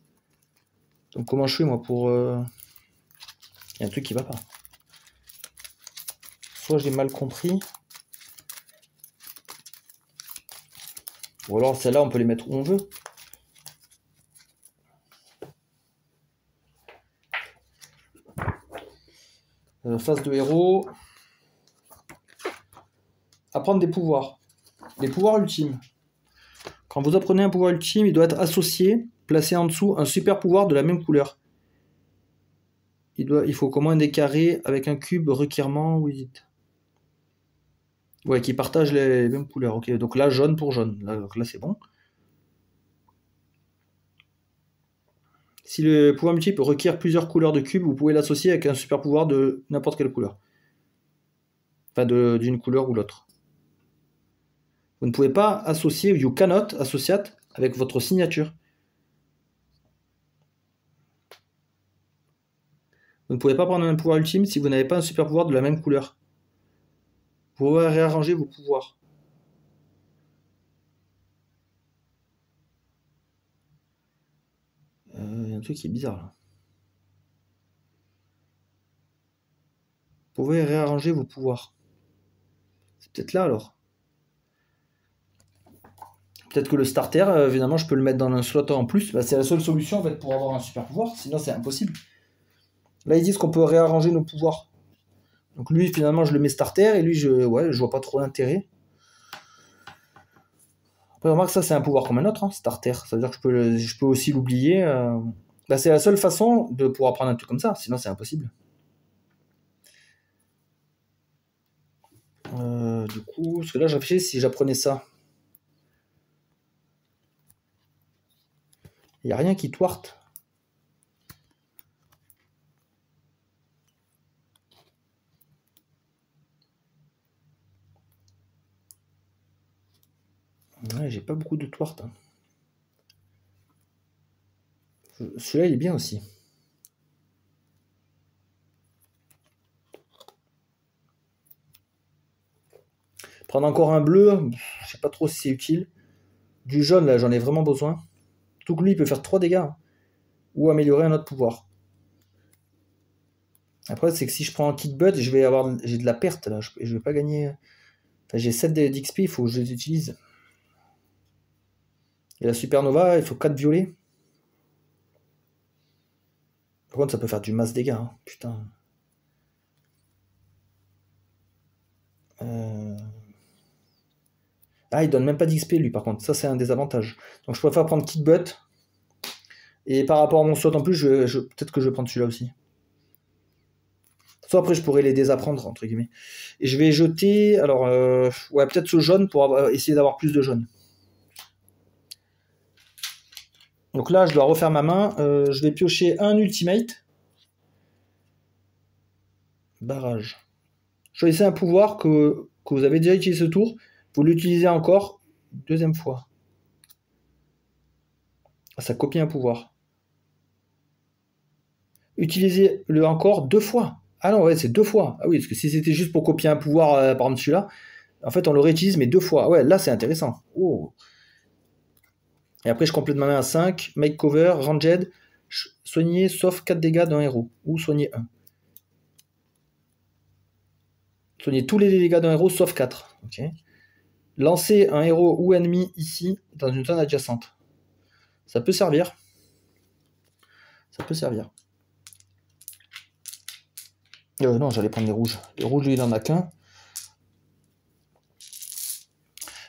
Donc comment je fais moi pour... Il y a un truc qui va pas. Soit j'ai mal compris. Ou alors celle-là, on peut les mettre où on veut. Phase de héros. Apprendre des pouvoirs. Les pouvoirs ultimes. Quand vous apprenez un pouvoir ultime, il doit être associé, placé en dessous, un super pouvoir de la même couleur. Il faut comment des carrés avec un cube requérement, oui. Ouais, qui partagent les mêmes couleurs. Ok, donc là, jaune pour jaune. Là c'est bon. Si le pouvoir multiple requiert plusieurs couleurs de cubes, vous pouvez l'associer avec un super pouvoir de n'importe quelle couleur. Enfin, d'une couleur ou l'autre. Vous ne pouvez pas associer, you cannot associate avec votre signature. Vous ne pouvez pas prendre un pouvoir ultime si vous n'avez pas un super pouvoir de la même couleur. Vous pouvez réarranger vos pouvoirs. Il y a un truc qui est bizarre là. Vous pouvez réarranger vos pouvoirs. C'est peut-être là alors. Peut-être que le starter, évidemment, je peux le mettre dans un slot en plus. Bah, c'est la seule solution en fait pour avoir un super pouvoir. Sinon, c'est impossible. Là, ils disent qu'on peut réarranger nos pouvoirs. Donc lui, finalement, je le mets starter et lui, je vois pas trop l'intérêt. Après, remarque, ça, c'est un pouvoir comme un autre, hein, starter. Ça veut dire que je peux aussi l'oublier. Bah, c'est la seule façon de pouvoir prendre un truc comme ça. Sinon, c'est impossible. Du coup, parce que là, je réfléchis si j'apprenais ça. Il n'y a rien qui twarte. Ouais, j'ai pas beaucoup de twart. Hein. Celui-là, il est bien aussi. Prendre encore un bleu, je sais pas trop si c'est utile. Du jaune, là, j'en ai vraiment besoin. Tout que lui, il peut faire 3 dégâts. Hein. Ou améliorer un autre pouvoir. Après, c'est que si je prends un kick butt, j'ai de la perte, là. Je vais pas gagner... Enfin, j'ai 7 d'XP, il faut que je les utilise. Et la supernova, il faut 4 violets. Par contre, ça peut faire du masse dégâts. Hein. Putain. Ah, il donne même pas d'XP, lui, par contre. Ça, c'est un désavantage. Donc, je préfère prendre kick butt. Et par rapport à mon slot en plus, peut-être que je vais prendre celui-là aussi. Soit après, je pourrais les désapprendre, entre guillemets. Et je vais jeter... Alors, ouais, peut-être ce jaune pour essayer d'avoir plus de jaune. Donc là, je dois refaire ma main. Je vais piocher un ultimate. Barrage. Choisissez un pouvoir que vous avez déjà utilisé ce tour. Vous l'utilisez encore deuxième fois. Ah, ça copie un pouvoir. Utilisez-le encore 2 fois. Ah non, ouais, c'est 2 fois. Ah oui, parce que si c'était juste pour copier un pouvoir, par exemple celui-là, en fait, on le réutilise, mais 2 fois. Ouais, là, c'est intéressant. Oh. Et après, je complète ma main à 5. Make cover, ranged. Soigner sauf 4 dégâts d'un héros. Ou soigner 1. Soigner tous les dégâts d'un héros sauf 4. Ok. Lancer un héros ou ennemi ici, dans une zone adjacente. Ça peut servir. Ça peut servir. Non, j'allais prendre les rouges. Les rouges, lui, il en a qu'un.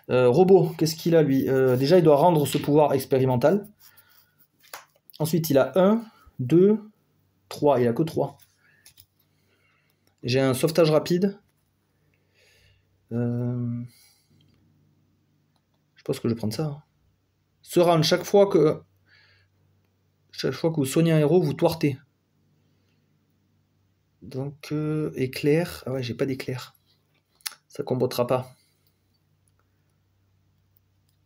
Robot, qu'est-ce qu'il a, lui déjà, il doit rendre ce pouvoir expérimental. Ensuite, il a 1, 2, 3. Il a que 3. J'ai un sauvetage rapide. Je pense que je vais prendre ça. Hein. Ce round, chaque fois que vous soignez un héros, vous thwartez. Donc, éclair. Ah ouais, j'ai pas d'éclair. Ça combattera pas.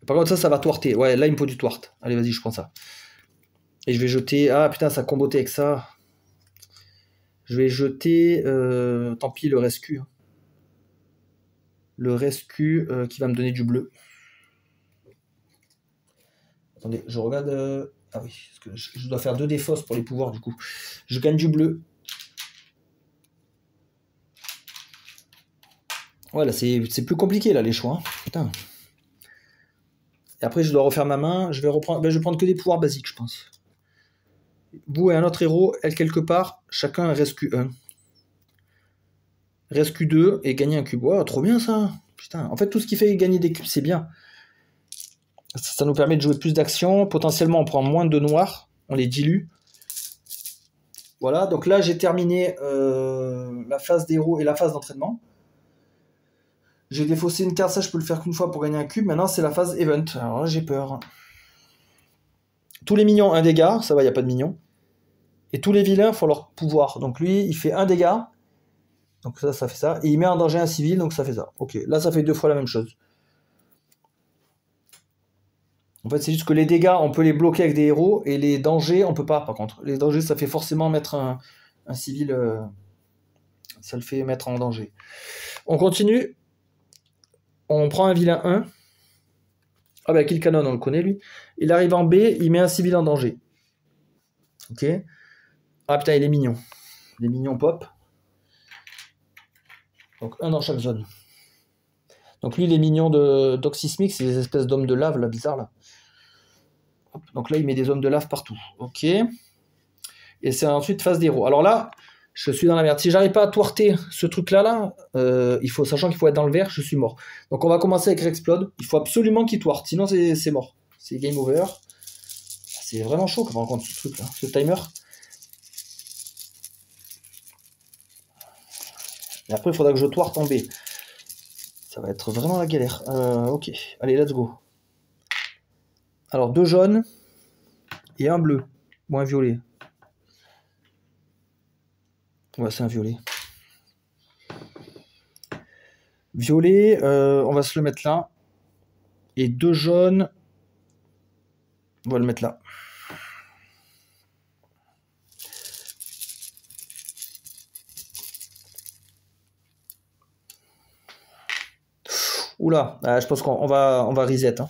Par contre, ça va thwarter. Ouais, là, il me faut du thwart. Allez, vas-y, je prends ça. Et je vais jeter... Ah, putain, ça combotait avec ça. Je vais jeter... Tant pis, le rescue. Le rescue qui va me donner du bleu. Attendez, je regarde... Ah oui, parce que je dois faire 2 défausses pour les pouvoirs, du coup. Je gagne du bleu. Ouais, là, c'est plus compliqué, là, les choix. Hein. Putain. Et après, je dois refaire ma main. Je vais prendre que des pouvoirs basiques, je pense. Vous et un autre héros, elle quelque part, chacun rescue 1. reste Q2 et gagner un cube. Ouais, trop bien ça. Putain, en fait, tout ce qui fait gagner des cubes, c'est bien. Ça nous permet de jouer plus d'actions. Potentiellement, on prend moins de noirs. On les dilue. Voilà, donc là, j'ai terminé la phase d'héros et la phase d'entraînement. J'ai défaussé une carte, ça, je peux le faire qu'une fois pour gagner un cube. Maintenant, c'est la phase event. Alors là, j'ai peur. Tous les minions, 1 dégât. Ça va, il n'y a pas de minions. Et tous les vilains font leur pouvoir. Donc lui, il fait 1 dégât. Donc ça fait ça. Et il met en danger un civil, donc ça fait ça. Ok, là, ça fait 2 fois la même chose. En fait, c'est juste que les dégâts, on peut les bloquer avec des héros, et les dangers, on peut pas, par contre. Les dangers, ça fait forcément mettre un civil... ça le fait mettre en danger. On continue. On prend un vilain 1. Ah bah, Kill Cannon, on le connaît, lui. Il arrive en B, il met un civil en danger. Ok. Ah putain, il est mignon. Il est mignon pop. Donc, un dans chaque zone. Donc lui, il est mignon d'Oxysmic, c'est des espèces d'hommes de lave, là, bizarre, là. Donc là, il met des hommes de lave partout. Ok. Et c'est ensuite phase d'héros. Alors là, je suis dans la merde. Si j'arrive pas à thwarter ce truc-là, sachant qu'il faut être dans le vert, je suis mort. Donc on va commencer avec Rexplode. Il faut absolument qu'il thwarte, sinon c'est mort. C'est game over. C'est vraiment chaud comme on rencontre ce truc-là, ce timer. Et après, il faudra que je thwarte en B. Ça va être vraiment la galère. Ok, allez, let's go. Alors, 2 jaunes et un bleu. Ou un violet. Ouais, c'est un violet. Violet, on va se le mettre là. Et 2 jaunes, on va le mettre là. Oula, je pense qu'on va reset. Hein.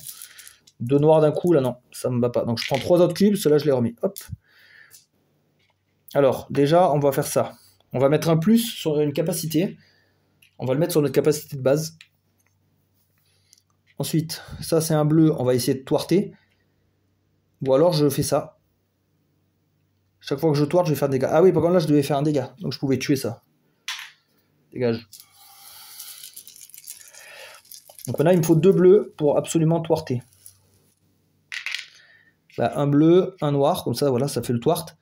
2 noirs d'un coup, là non, ça me va pas. Donc je prends 3 autres cubes, ceux-là je les remets. Hop. Alors, déjà, on va faire ça. On va mettre un plus sur une capacité. On va le mettre sur notre capacité de base. Ensuite, ça c'est un bleu, on va essayer de thwarter. Ou alors je fais ça. Chaque fois que je thwarte, je vais faire des dégâts. Ah oui, par contre là, je devais faire un dégât. Donc je pouvais tuer ça. Dégage. Donc maintenant, il me faut 2 bleus pour absolument thwarter. Là, un bleu, un noir, comme ça, voilà, ça fait le thwart.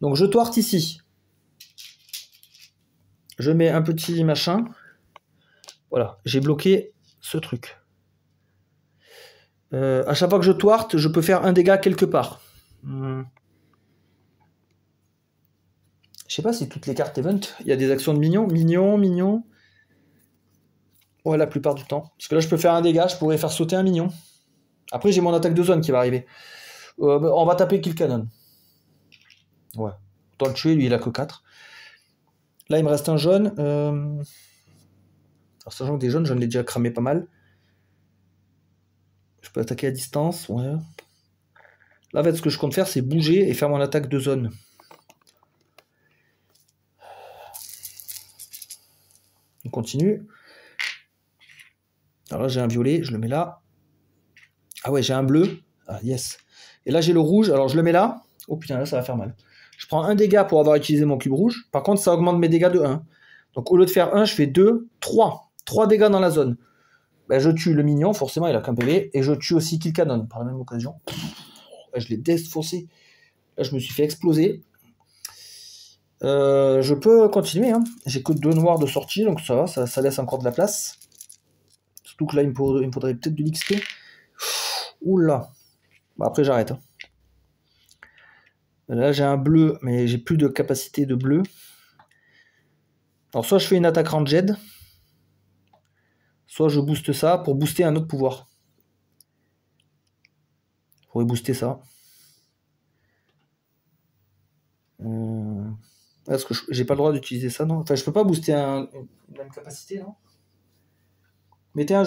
Donc je thwarte ici. Je mets un petit machin. Voilà, j'ai bloqué ce truc. À chaque fois que je thwarte, je peux faire un dégât quelque part. Je sais pas si toutes les cartes event, il y a des actions de minions. Mignon. Ouais, la plupart du temps. Parce que là, je peux faire un dégât, je pourrais faire sauter un mignon. Après, j'ai mon attaque de zone qui va arriver. On va taper Kill Cannon. Ouais. Autant le tuer, lui, il a que 4. Là, il me reste un jaune. Alors, sachant que des jaunes, j'en ai déjà cramé pas mal. Je peux attaquer à distance, ouais. Là, en fait, ce que je compte faire, c'est bouger et faire mon attaque de zone. On continue. Alors là, j'ai un violet, je le mets là. Ah ouais, j'ai un bleu. Ah, yes. Et là, j'ai le rouge, alors je le mets là. Oh putain, là, ça va faire mal. Je prends un dégât pour avoir utilisé mon cube rouge. Par contre, ça augmente mes dégâts de 1. Donc, au lieu de faire 1, je fais 2, 3. 3 dégâts dans la zone. Ben, je tue le mignon, forcément, il a qu'un PV. Et je tue aussi Kill Cannon, par la même occasion. Je l'ai défoncé. Là, je me suis fait exploser. Je peux continuer. Hein. J'ai que 2 noirs de sortie, donc ça va, ça laisse encore de la place. Surtout que là, il me faudrait peut-être de l'XP. Oula. Bon, après, j'arrête. Hein. Là, j'ai un bleu, mais j'ai plus de capacité de bleu. Alors, soit je fais une attaque ranged, soit je booste ça pour booster un autre pouvoir. Je pourrais booster ça. Est-ce que j'ai pas le droit d'utiliser ça, non? Enfin, je peux pas booster une même capacité, non? Mettez un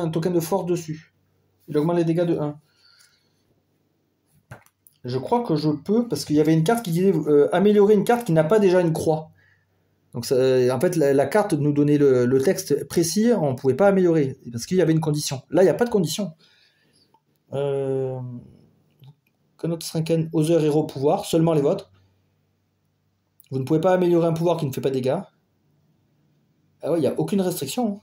token de force dessus. Il augmente les dégâts de 1. Je crois que je peux, parce qu'il y avait une carte qui disait améliorer une carte qui n'a pas déjà une croix. Donc ça, en fait, la carte nous donnait le texte précis, on ne pouvait pas améliorer, parce qu'il y avait une condition. Là, il n'y a pas de condition. Cannot strengthen other hero pouvoir, seulement les vôtres. Vous ne pouvez pas améliorer un pouvoir qui ne fait pas de dégâts. Ah ouais, il n'y a aucune restriction.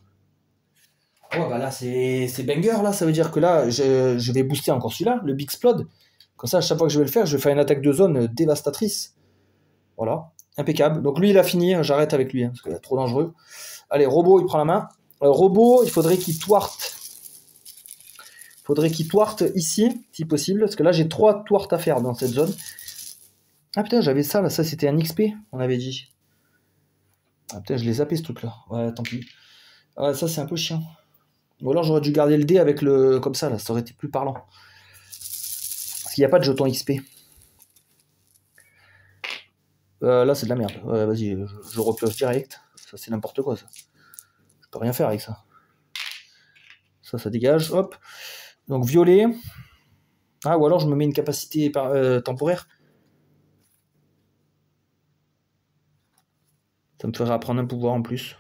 Hein. Ouais, bah là, c'est banger, là. Ça veut dire que là, je vais booster encore celui-là, le Big Explode. Comme ça, à chaque fois que je vais le faire, je vais faire une attaque de zone dévastatrice. Voilà, impeccable. Donc lui, il a fini, j'arrête avec lui, hein, parce qu'il est trop dangereux. Allez, Robot, il prend la main. Robot, il faudrait qu'il twarte. Ici, si possible, parce que là, j'ai 3 twarts à faire dans cette zone. Ah putain, j'avais ça, là, ça c'était un XP, on avait dit. Ah putain, je l'ai zappé ce truc-là. Ouais, tant pis. Ouais, ça c'est un peu chiant. Ou alors j'aurais dû garder le dé avec le... comme ça, là, ça aurait été plus parlant. Parce qu'il n'y a pas de jeton XP. Là, c'est de la merde. Ouais, vas-y, je repioche direct. Ça, c'est n'importe quoi, ça. Je peux rien faire avec ça. Ça dégage. Hop. Donc, violet. Ah, ou alors je me mets une capacité temporaire. Ça me ferait apprendre un pouvoir en plus.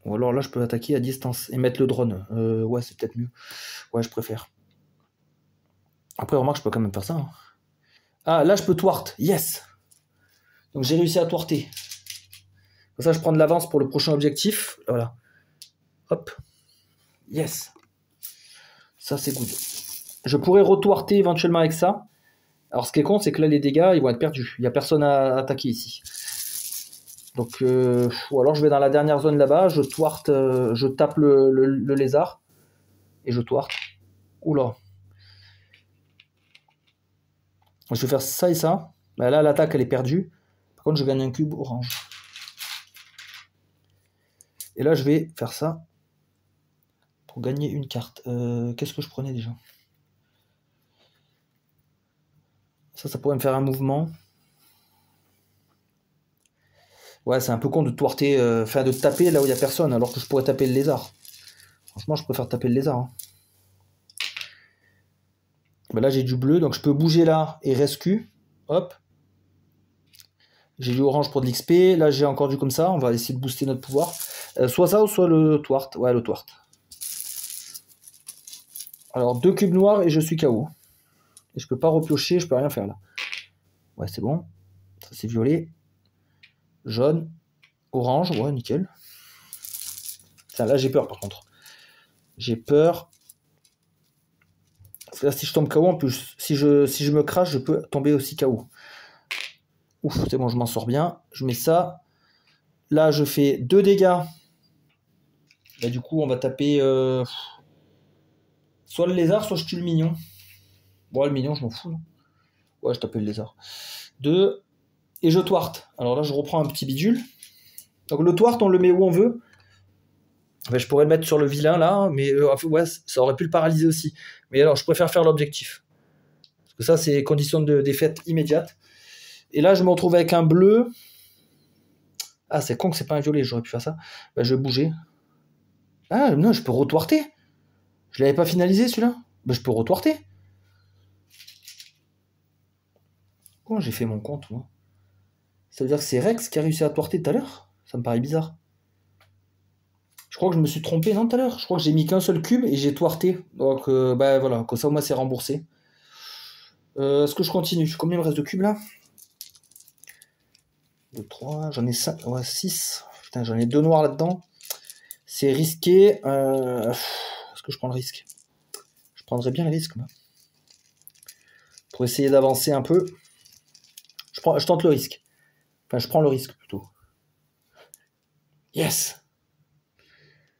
Ou alors là, je peux attaquer à distance et mettre le drone. Ouais, c'est peut-être mieux. Ouais, je préfère. Après, remarque, je peux quand même faire ça. Hein. Ah, là, je peux twart. Yes. Donc, j'ai réussi à twarter. Comme ça, je prends de l'avance pour le prochain objectif. Voilà. Hop. Yes. Ça, c'est good. Je pourrais retwarter éventuellement avec ça. Alors, ce qui est con, c'est que là, les dégâts, ils vont être perdus. Il n'y a personne à attaquer ici. Donc, ou alors je vais dans la dernière zone là-bas, je twarte, je tape le lézard. Et je twarte. Oula. Je vais faire ça et ça. Bah, là, l'attaque, elle est perdue. Par contre, je gagne un cube orange. Et là, je vais faire ça. Pour gagner une carte. Qu'est-ce que je prenais déjà? Ça pourrait me faire un mouvement. Ouais, c'est un peu con de twarter, de taper là où il n'y a personne, alors que je pourrais taper le lézard. Franchement, je préfère taper le lézard. Hein. Ben là, j'ai du bleu, donc je peux bouger là et rescue. Hop. J'ai du orange pour de l'XP. Là, j'ai encore du comme ça. On va essayer de booster notre pouvoir. Soit ça ou soit le twart. Ouais, le twart. Alors, 2 cubes noirs et je suis KO. Et je peux pas repiocher, je peux rien faire là. Ouais, c'est bon. Ça, c'est violet. Jaune. Orange. Ouais, nickel. Ça, là, j'ai peur par contre. J'ai peur. Parce que là, si je tombe KO, en plus, si je me crache, je peux tomber aussi KO. Ouf, c'est bon, je m'en sors bien. Je mets ça. Là, je fais 2 dégâts. Là, du coup, on va taper soit le lézard, soit je tue le mignon. Bon, le mignon, je m'en fous. Là. Ouais, je tape le lézard. 2. Et je twarte. Alors là, je reprends un petit bidule. Donc le twart, on le met où on veut. Enfin, je pourrais le mettre sur le vilain, là. Mais ouais, ça aurait pu le paralyser aussi. Mais alors, je préfère faire l'objectif. Parce que ça, c'est condition de défaite immédiate. Et là, je me retrouve avec un bleu. Ah, c'est con que c'est pas un violet, j'aurais pu faire ça. Bah, je vais bouger. Ah, non, je peux retwarter. Je l'avais pas finalisé, celui-là. Bah, je peux retwarter. Comment j'ai fait mon compte, moi? Ça veut dire que c'est Rex qui a réussi à twarter tout à l'heure? Ça me paraît bizarre. Je crois que je me suis trompé, non, tout à l'heure? Je crois que j'ai mis qu'un seul cube et j'ai twarté. Donc, bah voilà, comme ça, au moins, c'est remboursé. Est-ce que je continue? Combien il me reste de cubes, là? 2, 3, j'en ai 5, ouais, 6. Putain, j'en ai 2 noirs là-dedans. C'est risqué. Est-ce que je prends le risque? Je prendrais bien le risque, moi. Pour essayer d'avancer un peu. Je tente le risque. Enfin, je prends le risque, plutôt. Yes!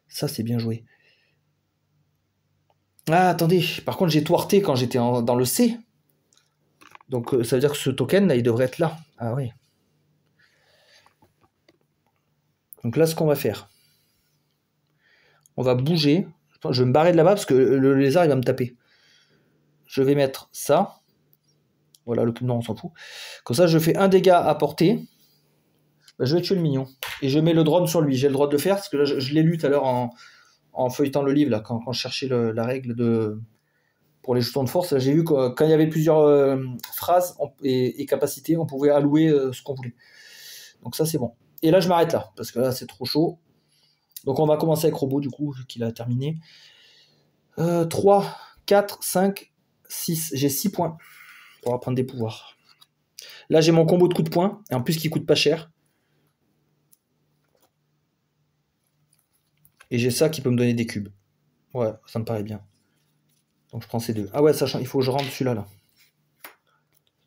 Ça, c'est bien joué. Ah, attendez. Par contre, j'ai twarté quand j'étais dans le C. Donc, ça veut dire que ce token, là, il devrait être là. Ah oui. Donc là, ce qu'on va faire, on va bouger. Je vais me barrer de là-bas parce que le lézard, il va me taper. Je vais mettre ça. Voilà, non, on s'en fout. Comme ça, je fais un dégât à portée. Je vais tuer le mignon. Et je mets le drone sur lui. J'ai le droit de le faire parce que là, je l'ai lu tout à l'heure en feuilletant le livre, là, quand je cherchais la règle pour les jetons de force. J'ai vu que quand il y avait plusieurs phrases et capacités, on pouvait allouer ce qu'on voulait. Donc ça, c'est bon. Et là, je m'arrête là, parce que là, c'est trop chaud. Donc on va commencer avec Robot, du coup, vu qu'il a terminé. 3, 4, 5, 6. J'ai 6 points pour apprendre des pouvoirs. Là, j'ai mon combo de coups de poing, et en plus, qui coûte pas cher. Et j'ai ça qui peut me donner des cubes. Ouais, ça me paraît bien. Donc je prends ces deux. Ah ouais, sachant, il faut que je rentre celui-là. Là.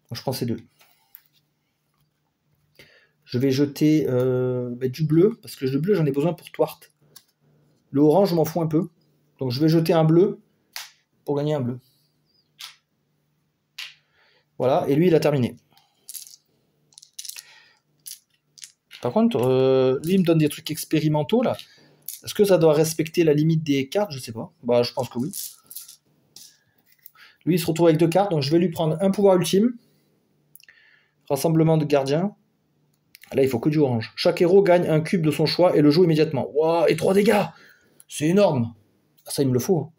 Donc je prends ces deux. Je vais jeter du bleu, parce que le bleu, j'en ai besoin pour Twart. Le orange, je m'en fous un peu. Donc je vais jeter un bleu pour gagner un bleu. Voilà, et lui, il a terminé. Par contre, lui, il me donne des trucs expérimentaux, là. Est-ce que ça doit respecter la limite des cartes? Je sais pas. Bah, je pense que oui. Lui, il se retrouve avec 2 cartes, donc je vais lui prendre un pouvoir ultime. Rassemblement de gardiens. Là, il faut que du orange. Chaque héros gagne un cube de son choix et le joue immédiatement. Waouh, et 3 dégâts! C'est énorme! Ça, il me le faut.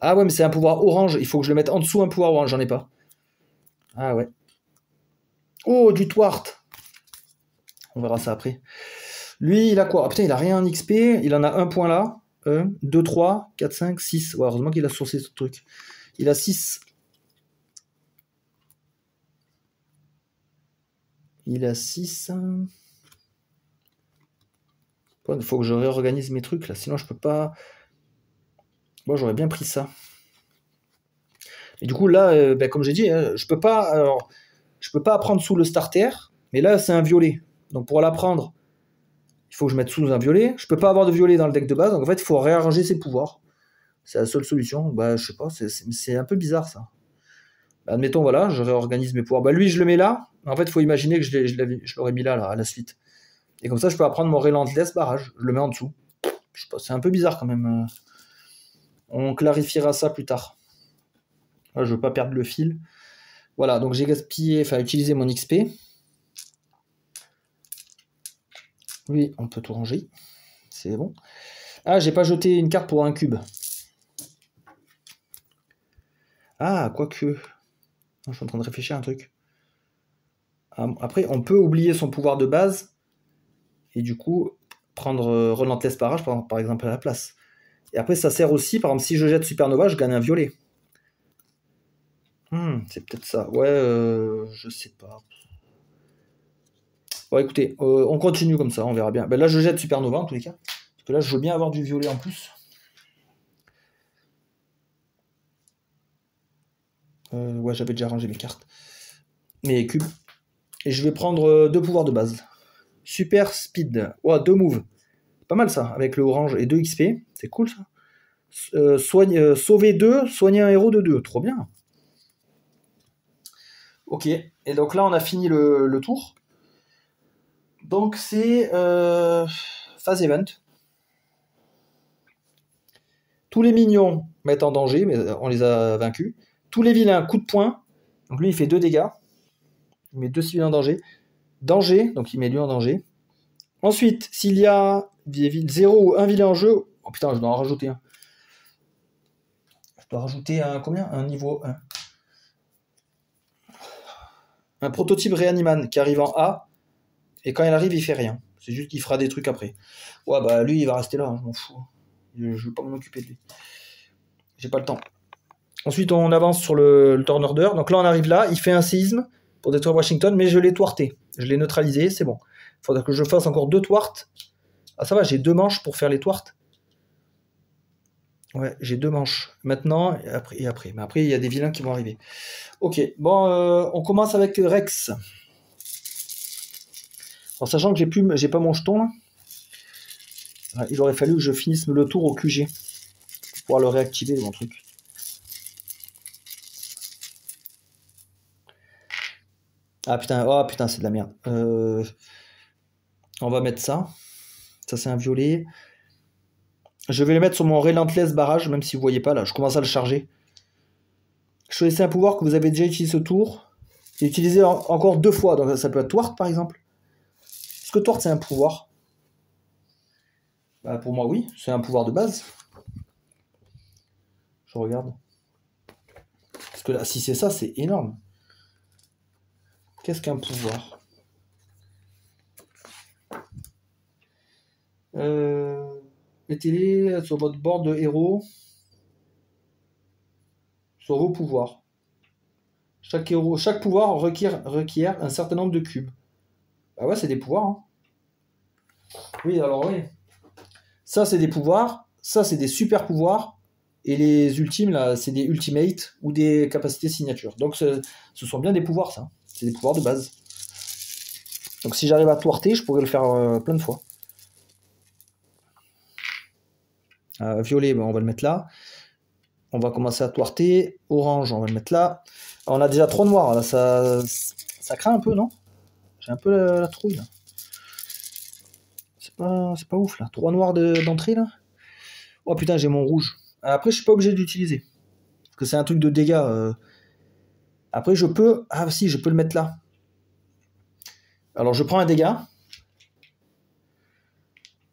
Ah ouais, mais c'est un pouvoir orange. Il faut que je le mette en dessous un pouvoir orange, j'en ai pas. Ah ouais. Oh, du Twart! On verra ça après. Lui, il a quoi? Ah putain, il a rien en XP. Il en a un point là. 1, 2, 3, 4, 5, 6. Ouais, heureusement qu'il a sourcé ce truc. Il a 6. Il a 6. Il faut que je réorganise mes trucs là. Sinon, je peux pas. Moi, j'aurais bien pris ça. Et du coup, là, comme j'ai dit, je peux pas. Alors, je peux pas apprendre sous le starter. Mais là, c'est un violet. Donc, pour l'apprendre, il faut que je mette sous un violet. Je peux pas avoir de violet dans le deck de base. Donc, en fait, il faut réarranger ses pouvoirs. C'est la seule solution. Bah, je sais pas. C'est un peu bizarre ça. Bah, admettons, voilà, je réorganise mes pouvoirs. Bah, lui, je le mets là. En fait, il faut imaginer que je l'aurais mis là, à la suite. Et comme ça, je peux apprendre mon Relentless barrage. Je le mets en dessous. Je sais pas, c'est un peu bizarre quand même. On clarifiera ça plus tard. Là, je veux pas perdre le fil. Voilà, donc j'ai gaspillé, enfin utilisé mon XP. Oui, on peut tout ranger. C'est bon. Ah, j'ai pas jeté une carte pour un cube. Ah, quoique. Je suis en train de réfléchir à un truc. Après, on peut oublier son pouvoir de base. Et du coup, prendre Relentless barrage, par exemple, à la place. Et après, ça sert aussi, par exemple, si je jette Supernova, je gagne un violet. C'est peut-être ça. Ouais, je sais pas. Bon, écoutez, on continue comme ça, on verra bien. Ben là, je jette Supernova, en tous les cas. Parce que là, je veux bien avoir du violet en plus. Ouais, j'avais déjà rangé mes cartes. Mes cubes. Et je vais prendre 2 pouvoirs de base. Super Speed. Ouais, 2 moves. Pas mal ça, avec le orange et 2 XP. C'est cool ça. Sauver 2, soigner un héros de 2. Trop bien. Ok, et donc là on a fini le tour. Donc c'est phase event. Tous les minions mettent en danger, mais on les a vaincus. Tous les vilains, coup de poing. Donc lui il fait 2 dégâts. Il met 2 civils en danger. Danger, donc il met lui en danger. Ensuite, s'il y a 0 ou 1 vilain en jeu. Oh putain, je dois en rajouter un. Je dois rajouter un combien? Un niveau 1. Un prototype Réaniman qui arrive en A. Et quand il arrive, il fait rien. C'est juste qu'il fera des trucs après. Ouais, bah lui, il va rester là, hein, je m'en fous. Je veux pas m'en occuper de lui. J'ai pas le temps. Ensuite, on avance sur le turn order. Donc là, on arrive là. Il fait un séisme pour détruire Washington, mais je l'ai twarté. Je l'ai neutralisé, c'est bon. Il faudra que je fasse encore 2 twarts. Ah, ça va, j'ai 2 manches pour faire les twarts. Ouais, j'ai 2 manches. Maintenant et après. Mais après, il y a des vilains qui vont arriver. Ok, bon, on commence avec Rex. Alors, sachant que j'ai pas mon jeton là. Il aurait fallu que je finisse le tour au QG pour pouvoir le réactiver, mon truc. Ah putain, oh putain, c'est de la merde. On va mettre ça. Ça, c'est un violet. Je vais le mettre sur mon Relentless barrage, même si vous voyez pas là. Je commence à le charger. Choisissez un pouvoir que vous avez déjà utilisé ce tour et utilisez encore 2 fois. Donc ça peut être Twart par exemple. Est-ce que Twart c'est un pouvoir? Bah, pour moi, oui, c'est un pouvoir de base. Je regarde. Parce que là, si c'est ça, c'est énorme. Qu'est-ce qu'un pouvoir? Mettez-les sur votre board de héros. Sur vos pouvoirs. Chaque pouvoir requiert un certain nombre de cubes. Bah ouais, c'est des pouvoirs. Hein. Oui, alors oui. Ça, c'est des pouvoirs. Ça, c'est des super pouvoirs. Et les ultimes, là, c'est des ultimates ou des capacités signature. Donc, ce sont bien des pouvoirs, ça. C'est des pouvoirs de base. Donc, si j'arrive à thwarter, je pourrais le faire plein de fois. Violet, ben, on va le mettre là. On va commencer à thwarter. Orange, on va le mettre là. Alors, on a déjà 3 noirs. Là, ça craint un peu, non? J'ai un peu la trouille, là. C'est pas ouf, là. 3 noirs d'entrée, là. Oh, putain, j'ai mon rouge. Après, je suis pas obligé d'utiliser. Parce que c'est un truc de dégâts. Après, je peux... Ah, si, je peux le mettre là. Alors, je prends un dégât.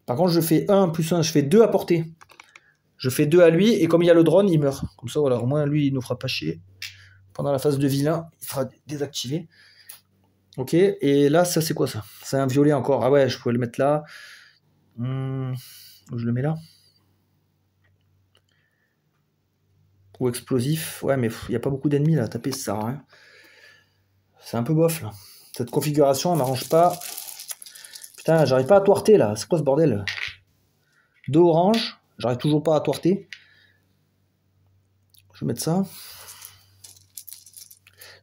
Par contre, je fais 1 plus 1. Je fais 2 à portée. Je fais 2 à lui. Et comme il y a le drone, il meurt. Comme ça, voilà. Au moins, lui, il nous fera pas chier. Pendant la phase de vilain, il sera désactivé. Ok. Et là, ça, c'est quoi, ça? C'est un violet encore. Ah ouais, je pouvais le mettre là. Je le mets là. Ou explosif. Ouais, mais il n'y a pas beaucoup d'ennemis, là. Taper, ça sert à rien. C'est un peu bof, là. Cette configuration, elle m'arrange pas. Putain, j'arrive pas à thwarter, là. C'est quoi ce bordel? 2 oranges. J'arrive toujours pas à thwarter. Je vais mettre ça.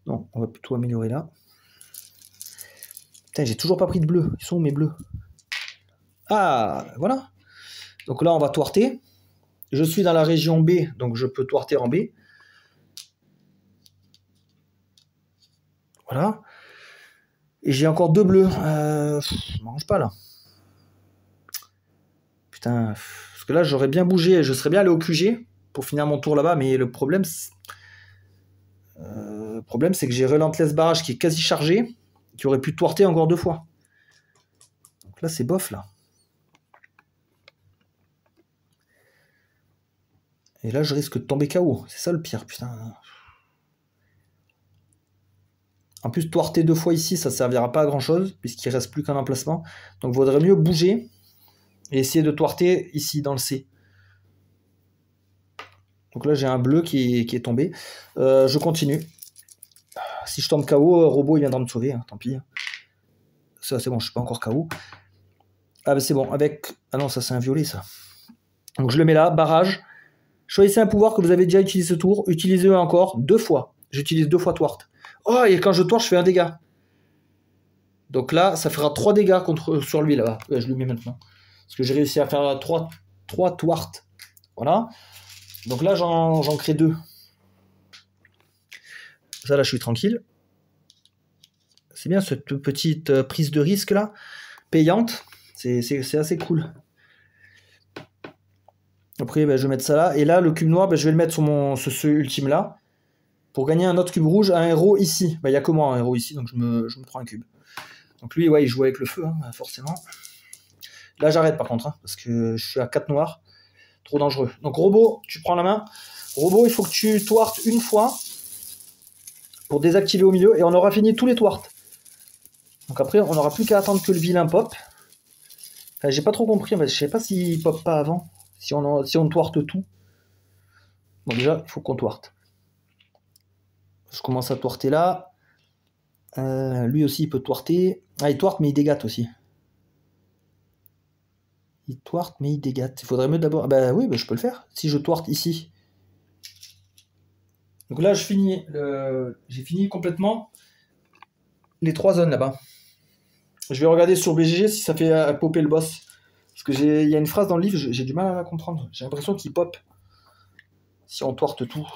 Non, on va plutôt améliorer là. Putain, j'ai toujours pas pris de bleu. Ils sont où mes bleus? Ah, voilà. Donc là, on va thwarter. Je suis dans la région B, donc je peux thwarter en B. Voilà. Et j'ai encore 2 bleus. Je m'arrange pas, là. Putain. Parce que là, j'aurais bien bougé. Je serais bien allé au QG pour finir mon tour là-bas. Mais le problème, c'est que j'ai Relentless Barrage qui est quasi chargé, qui aurait pu thwarter encore 2 fois. Donc là, c'est bof, là. Et là, je risque de tomber KO. C'est ça le pire, putain. En plus, thwarter 2 fois ici, ça ne servira pas à grand-chose, puisqu'il ne reste plus qu'un emplacement. Donc, il vaudrait mieux bouger et essayer de thwarter ici, dans le C. Donc là, j'ai un bleu qui est tombé. Je continue. Si je tombe KO, Robot, il viendra me sauver, hein, tant pis. Ça, c'est bon, je ne suis pas encore KO. Ah, ben c'est bon, avec... Ah non, ça, c'est un violet, ça. Donc, je le mets là, barrage. Choisissez un pouvoir que vous avez déjà utilisé ce tour. Utilisez-le encore 2 fois. J'utilise 2 fois thwart. Oh, et quand je thwart, je fais un dégât. Donc là, ça fera 3 dégâts sur lui, là-bas. Ouais, je le mets maintenant. Parce que j'ai réussi à faire 3 thwart. Voilà. Donc là, j'en crée 2. Ça, là, je suis tranquille. C'est bien, cette petite prise de risque, là. Payante. C'est assez cool. Après, ben, je vais mettre ça là. Et là, le cube noir, ben, je vais le mettre sur ce ultime-là. Pour gagner un autre cube rouge, un héros ici. Ben, il n'y a que moi, un héros ici, donc je me prends un cube. Donc lui, ouais, il joue avec le feu, hein, forcément. Là, j'arrête par contre, hein, parce que je suis à 4 noirs. Trop dangereux. Donc Robot, tu prends la main. Robot, il faut que tu thwartes une fois pour désactiver au milieu et on aura fini tous les thwarts. Donc après, on n'aura plus qu'à attendre que le vilain pop. Enfin, j'ai pas trop compris, en fait. Je sais pas s'il pop pas avant. Si on thwarte tout. Bon, déjà, il faut qu'on thwarte. Je commence à thwarter là. Lui aussi, il peut thwarter. Ah, il thwarte, mais il dégâte aussi. Il thwarte, mais il dégâte. Il faudrait mieux d'abord... Ah bah oui, bah, je peux le faire. Si je thwarte ici. Donc là, j'ai fini complètement les 3 zones là-bas. Je vais regarder sur BGG si ça fait popper le boss. Parce que il y a une phrase dans le livre, j'ai du mal à la comprendre. J'ai l'impression qu'il pop. Si on thwarte tout.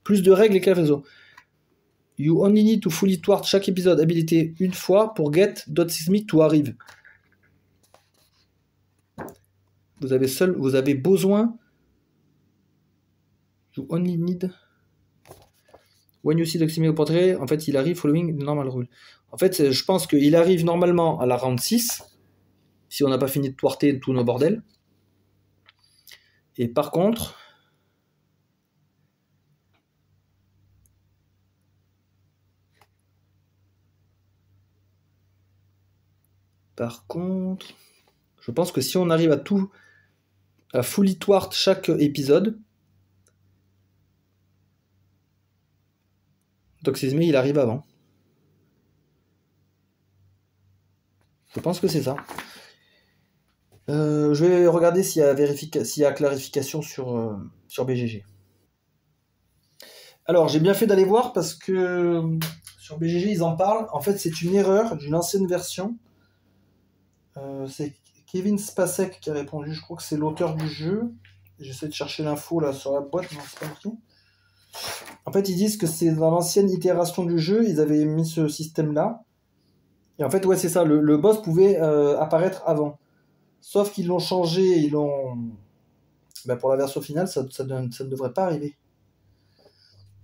Plus de règles et quel réseau. You only need to fully thwart chaque épisode habilité une fois pour get .seismic to arrive. Vous avez besoin. You only need. When you see Doximé au portrait, en fait, il arrive following normal rule. En fait, je pense qu'il arrive normalement à la round 6, si on n'a pas fini de thwarter tous nos bordels. Et par contre... je pense que si on arrive à fully thwart chaque épisode, Doxisme, il arrive avant. Je pense que c'est ça. Je vais regarder s'il y a clarification sur BGG. Alors, j'ai bien fait d'aller voir parce que sur BGG, ils en parlent. En fait, c'est une erreur d'une ancienne version. C'est Kevin Spacek qui a répondu. Je crois que c'est l'auteur du jeu. J'essaie de chercher l'info là sur la boîte, mais c'est pas marqué. En fait, ils disent que c'est dans l'ancienne itération du jeu, ils avaient mis ce système-là. Et en fait, ouais, c'est ça. Le boss pouvait apparaître avant. Sauf qu'ils l'ont changé, pour la version finale, ça ne devrait pas arriver.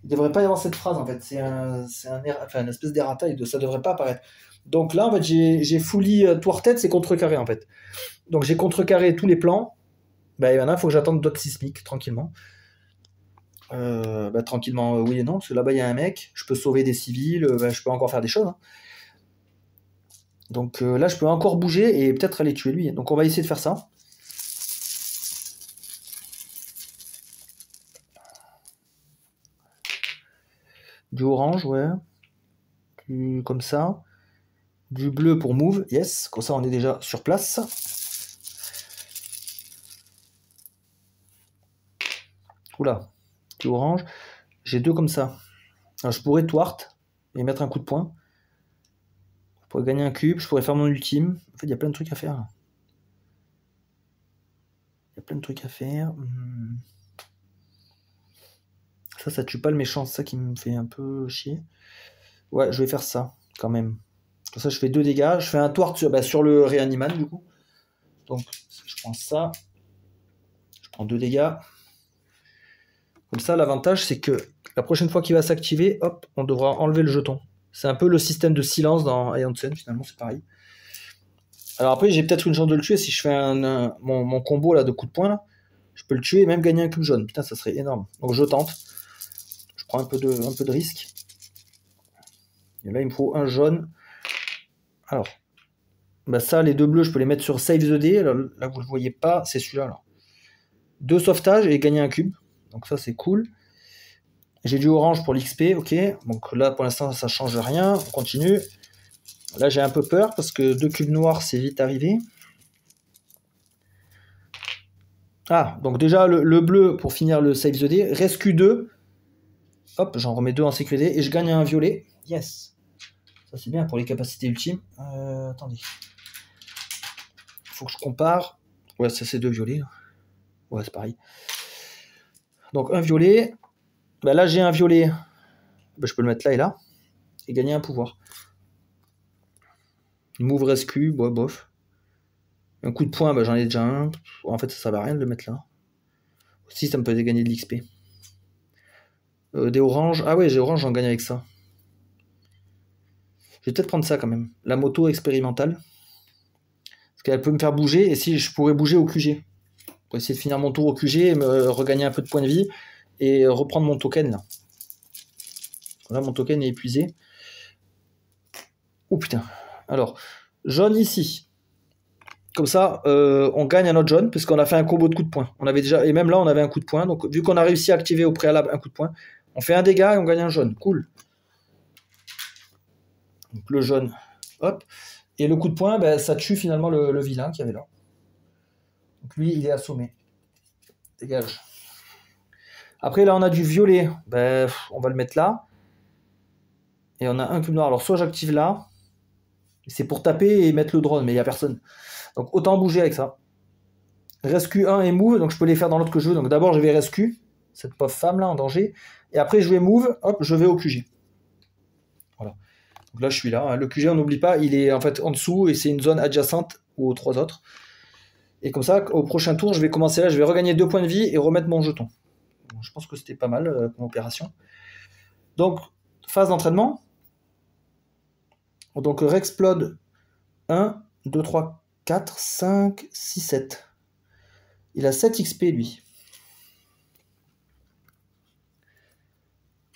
Il ne devrait pas y avoir cette phrase en fait. C'est une espèce d'errata, ça ne devrait pas apparaître. Donc là, en fait, j'ai fully thwarted, c'est contrecarré en fait. Donc j'ai contrecarré tous les plans. Maintenant, il faut que j'attende d'autres sismiques tranquillement. Tranquillement, oui et non, parce que là-bas il y a un mec, je peux sauver des civils, je peux encore faire des choses. Hein. Donc là, je peux encore bouger et peut-être aller tuer lui. Donc on va essayer de faire ça. Du orange, ouais. Comme ça. Du bleu pour move, yes. Comme ça, on est déjà sur place. Oula, du orange. J'ai 2 comme ça. Alors, je pourrais thwart et mettre un coup de poing. Je pourrais gagner un cube, je pourrais faire mon ultime. En fait, il y a plein de trucs à faire. Ça tue pas le méchant, c'est ça qui me fait un peu chier. Ouais, je vais faire ça, quand même. Comme ça, je fais 2 dégâts. Je fais un thwart sur le réanimal, du coup. Donc, je prends ça. Je prends 2 dégâts. Comme ça, l'avantage, c'est que la prochaine fois qu'il va s'activer, hop, on devra enlever le jeton. C'est un peu le système de silence dans Ion Sun, finalement, c'est pareil. Alors après, j'ai peut-être une chance de le tuer si je fais mon combo là, de coup de poing. Là. Je peux le tuer et même gagner un cube jaune. Putain, ça serait énorme. Donc je tente. Je prends un peu de risque. Et là, il me faut un jaune. Alors, ça, les 2 bleus, je peux les mettre sur Save the Day. Là, vous ne le voyez pas, c'est celui-là. Là. 2 sauvetages et gagner un cube. Donc ça, c'est cool. J'ai du orange pour l'XP, ok. Donc là, pour l'instant, ça change rien. On continue. Là, j'ai un peu peur parce que 2 cubes noirs, c'est vite arrivé. Ah, donc déjà, le bleu, pour finir le Save the Day. Rescue 2. Hop, j'en remets 2 en sécurité. Et je gagne un violet. Yes. Ça, c'est bien pour les capacités ultimes. Attendez. Il faut que je compare. Ouais, ça, c'est 2 violets. Ouais, c'est pareil. Donc, un violet. Là, j'ai un violet. Je peux le mettre là et là. Et gagner un pouvoir. Move rescue, bof. Un coup de poing, j'en ai déjà un. En fait, ça va rien de le mettre là. Si, ça me peut gagner de l'XP. Des oranges. Ah ouais, j'ai orange, j'en gagne avec ça. Je vais peut-être prendre ça quand même. La moto expérimentale. Parce qu'elle peut me faire bouger. Et si je pourrais bouger au QG. Pour essayer de finir mon tour au QG et me regagner un peu de points de vie. Et reprendre mon token là. Là, mon token est épuisé. Oh putain. Alors, jaune ici. Comme ça, on gagne un autre jaune, parce qu'on a fait un combo de coups de poing. On avait déjà, et même là, on avait un coup de poing. Donc, vu qu'on a réussi à activer au préalable un coup de poing, on fait un dégât et on gagne un jaune. Cool. Donc, le jaune, hop. Et le coup de poing, ça tue finalement le vilain qui avait là. Donc, lui, il est assommé. Dégage. Après, là, on a du violet. On va le mettre là. Et on a un cube noir. Alors, soit j'active là. C'est pour taper et mettre le drone, mais il n'y a personne. Donc, autant bouger avec ça. Rescue 1 et move, donc je peux les faire dans l'autre que je veux. Donc d'abord je vais rescue, cette pauvre femme là en danger. Et après je vais move, hop, je vais au QG. Voilà. Donc là je suis là. Hein. Le QG, on n'oublie pas, il est en fait en dessous et c'est une zone adjacente aux 3 autres. Et comme ça, au prochain tour, je vais commencer là, je vais regagner 2 points de vie et remettre mon jeton. Bon, je pense que c'était pas mal comme opération. Donc, phase d'entraînement. Donc Rexplode 1, 2, 3, 4, 5, 6, 7. Il a 7 XP lui.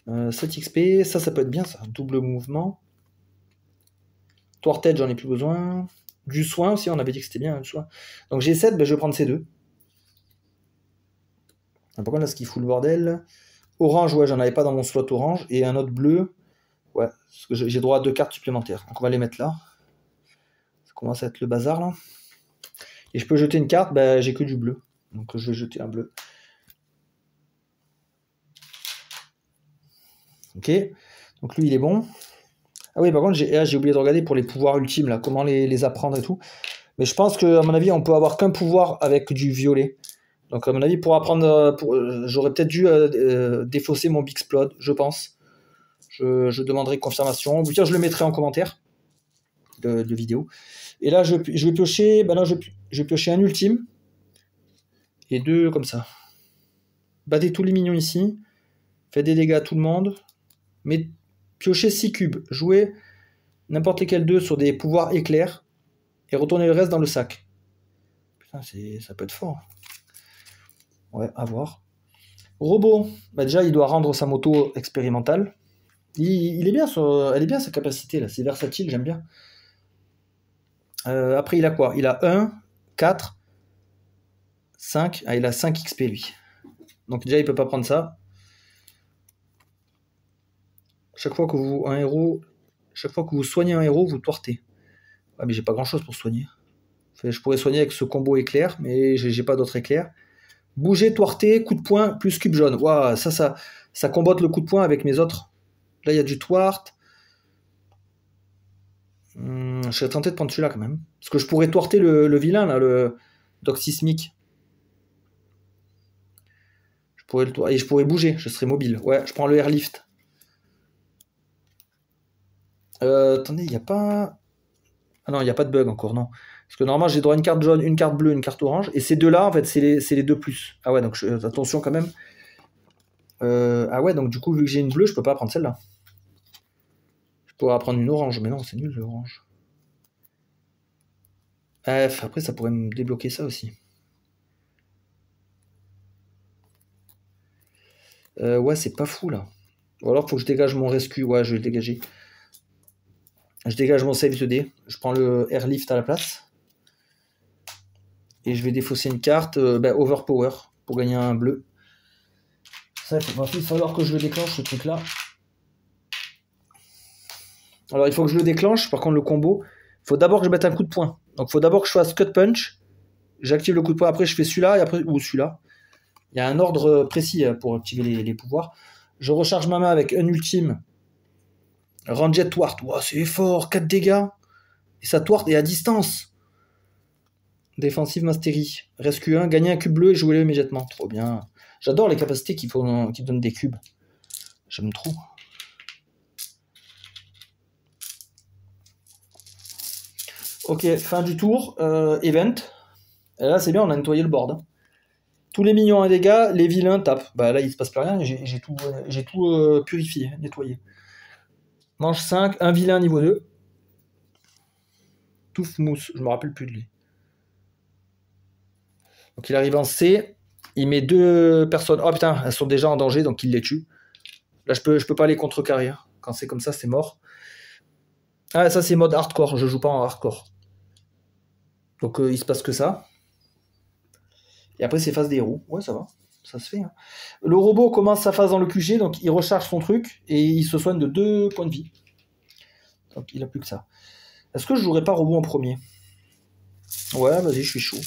7 XP, ça peut être bien ça. Double mouvement. Thwarted, j'en ai plus besoin. Du soin aussi, on avait dit que c'était bien le soin. Donc j'ai 7, je vais prendre ces 2. Par contre là, ce qui fout le bordel. Orange, ouais, j'en avais pas dans mon slot orange. Et un autre bleu. Ouais, parce que j'ai droit à 2 cartes supplémentaires. Donc on va les mettre là. Ça commence à être le bazar là. Et je peux jeter une carte, bah, j'ai que du bleu. Donc je vais jeter un bleu. Ok. Donc lui, il est bon. Ah oui, par contre, j'ai oublié de regarder pour les pouvoirs ultimes, là, comment les apprendre et tout. Mais je pense qu'à mon avis, on peut avoir qu'un pouvoir avec du violet. Donc à mon avis, pour apprendre, j'aurais peut-être dû défausser mon Bixplode, je pense. Je demanderai confirmation. Ou bien je le mettrai en commentaire de vidéo. Et là, je vais piocher, ben là, je vais piocher un ultime. Et 2 comme ça. Battez tous les minions ici. Faites des dégâts à tout le monde. Mais piochez 6 cubes. Jouez n'importe lesquels 2 sur des pouvoirs éclairs. Et retournez le reste dans le sac. Putain, ça peut être fort. Ouais, à voir. Robot. Bah déjà, il doit rendre sa moto expérimentale. Il est bien, elle est bien sa capacité là. C'est versatile, j'aime bien. Après, il a quoi? Il a 1, 4, 5. Ah, il a 5 XP lui. Donc déjà, il peut pas prendre ça. Chaque fois que vous soignez un héros, vous thwartez. Ah, mais j'ai pas grand chose pour soigner. Enfin, je pourrais soigner avec ce combo éclair, mais j'ai pas d'autres éclairs. Bouger, thwarter, coup de poing, plus cube jaune. Waouh, ça combote le coup de poing avec mes autres. Là, il y a du thwart. Je serais tenté de prendre celui-là quand même. Parce que je pourrais thwarter le vilain, là, le Doc Sismique. Et je pourrais bouger, je serais mobile. Ouais, je prends le airlift. Attendez, il n'y a pas... Ah non, il n'y a pas de bug encore, non. Parce que normalement, j'ai droit à une carte jaune, une carte bleue, une carte orange. Et ces deux-là, en fait, c'est les deux plus. Ah ouais, donc attention quand même. Ah ouais, donc du coup, vu que j'ai une bleue, je peux pas prendre celle-là. Je pourrais prendre une orange, mais non, c'est nul l'orange. Après, ça pourrait me débloquer ça aussi. Ouais, c'est pas fou, là. Ou alors, faut que je dégage mon rescue. Ouais, je vais le dégager. Je dégage mon save 2D. Je prends le airlift à la place. Et je vais défausser une carte overpower pour gagner un bleu. Ça, il va falloir que je le déclenche, ce truc-là. Alors, il faut que je le déclenche. Par contre, le combo, il faut d'abord que je mette un coup de poing. Donc, il faut d'abord que je fasse cut punch. J'active le coup de poing. Après, je fais celui-là. Et après, ou celui-là. Il y a un ordre précis pour activer les pouvoirs. Je recharge ma main avec un ultime. Ranged Thwart. Wow, c'est fort. 4 dégâts. Et ça Thwart est à distance. Défensive Mastery. Rescue 1. Gagner un cube bleu et jouer-le immédiatement. Trop bien. J'adore les capacités qui donnent des cubes. J'aime trop. Ok, fin du tour. Event. Et là, c'est bien, on a nettoyé le board. Hein. Tous les minions à dégâts, les vilains tapent. Bah là, il se passe plus rien. J'ai tout purifié, nettoyé. Manche 5, un vilain niveau 2. Touffe Mousse, je me rappelle plus de lui. Donc il arrive en C. Il met 2 personnes. Oh putain, elles sont déjà en danger, donc il les tue. Là, je peux pas les contrecarrer. Hein. Quand c'est comme ça, c'est mort. Ah, ça, c'est mode hardcore. Je joue pas en hardcore. Donc il se passe que ça. Et après, c'est phase des héros. Ouais, ça va. Ça se fait. Hein. Le robot commence sa phase dans le QG, donc il recharge son truc et il se soigne de 2 points de vie. Donc il a plus que ça. Est-ce que je jouerais pas robot en premier? Ouais, vas-y, je suis chaud.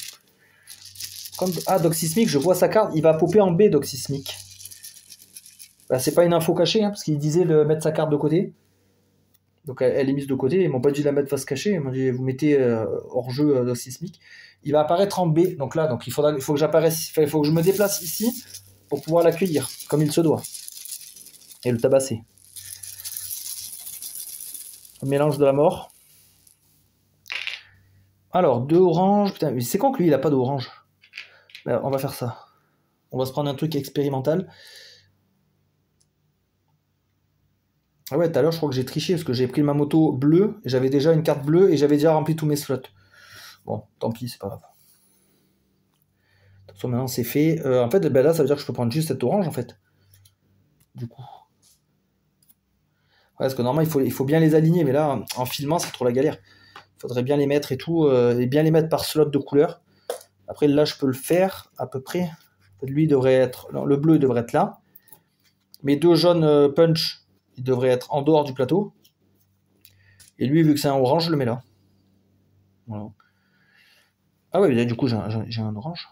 Ah, Doc Sismique, je vois sa carte, il va popper en B, Doc Sismique. Bah, c'est pas une info cachée, hein, parce qu'il disait de mettre sa carte de côté. Donc elle est mise de côté, ils m'ont pas dit de la mettre face cachée, ils m'ont dit vous mettez hors jeu Doc Sismique. Il va apparaître en B, donc là, il faut que j'apparaisse, il faut que je me déplace ici pour pouvoir l'accueillir, comme il se doit. Et le tabasser. Le mélange de la mort. Alors, 2 oranges, putain, c'est con que lui il a pas d'orange. On va faire ça. On va se prendre un truc expérimental. Ah ouais, tout à l'heure, je crois que j'ai triché parce que j'ai pris ma moto bleue, et j'avais déjà une carte bleue et j'avais déjà rempli tous mes slots. Bon, tant pis, c'est pas grave. Attention, maintenant c'est fait. En fait, là, ça veut dire que je peux prendre juste cette orange en fait. Du coup. Ouais, parce que normalement, il faut bien les aligner, mais là, en filmant, c'est trop la galère. Il faudrait bien les mettre et tout, et bien les mettre par slot de couleur. Après, là, je peux le faire à peu près. Lui devrait être. Non, le bleu devrait être là. Mes 2 jaunes punch, ils devraient être en dehors du plateau. Et lui, vu que c'est un orange, je le mets là. Voilà. Ah ouais, mais là, du coup, j'ai un orange.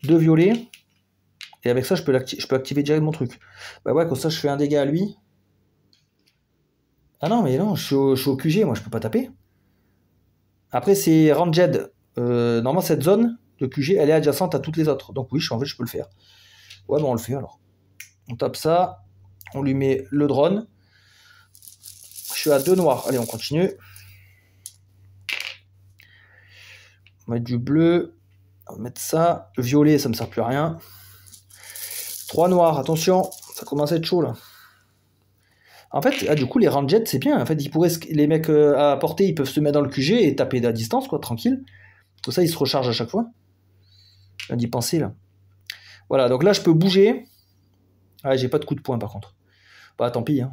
Deux violets. Et avec ça, je peux activer direct mon truc. Bah ouais, comme ça, je fais un dégât à lui. Ah non, mais non, je suis au QG, moi, je peux pas taper. Après, c'est ranged. Normalement, cette zone de QG, elle est adjacente à toutes les autres. Donc oui, en fait, je peux le faire. Ouais, bon, on le fait alors. On tape ça. On lui met le drone. Je suis à 2 noirs. Allez, on continue. On va mettre du bleu. On va mettre ça. Le violet, ça me sert plus à rien. 3 noirs, attention. Ça commence à être chaud là. En fait, du coup, les ranged, c'est bien. En fait, les mecs à portée, ils peuvent se mettre dans le QG et taper à distance, quoi, tranquille. Comme ça, ils se rechargent à chaque fois. Je viens d'y penser là. Voilà, donc là, je peux bouger. Ah, j'ai pas de coup de poing par contre. Bah, tant pis. Hein.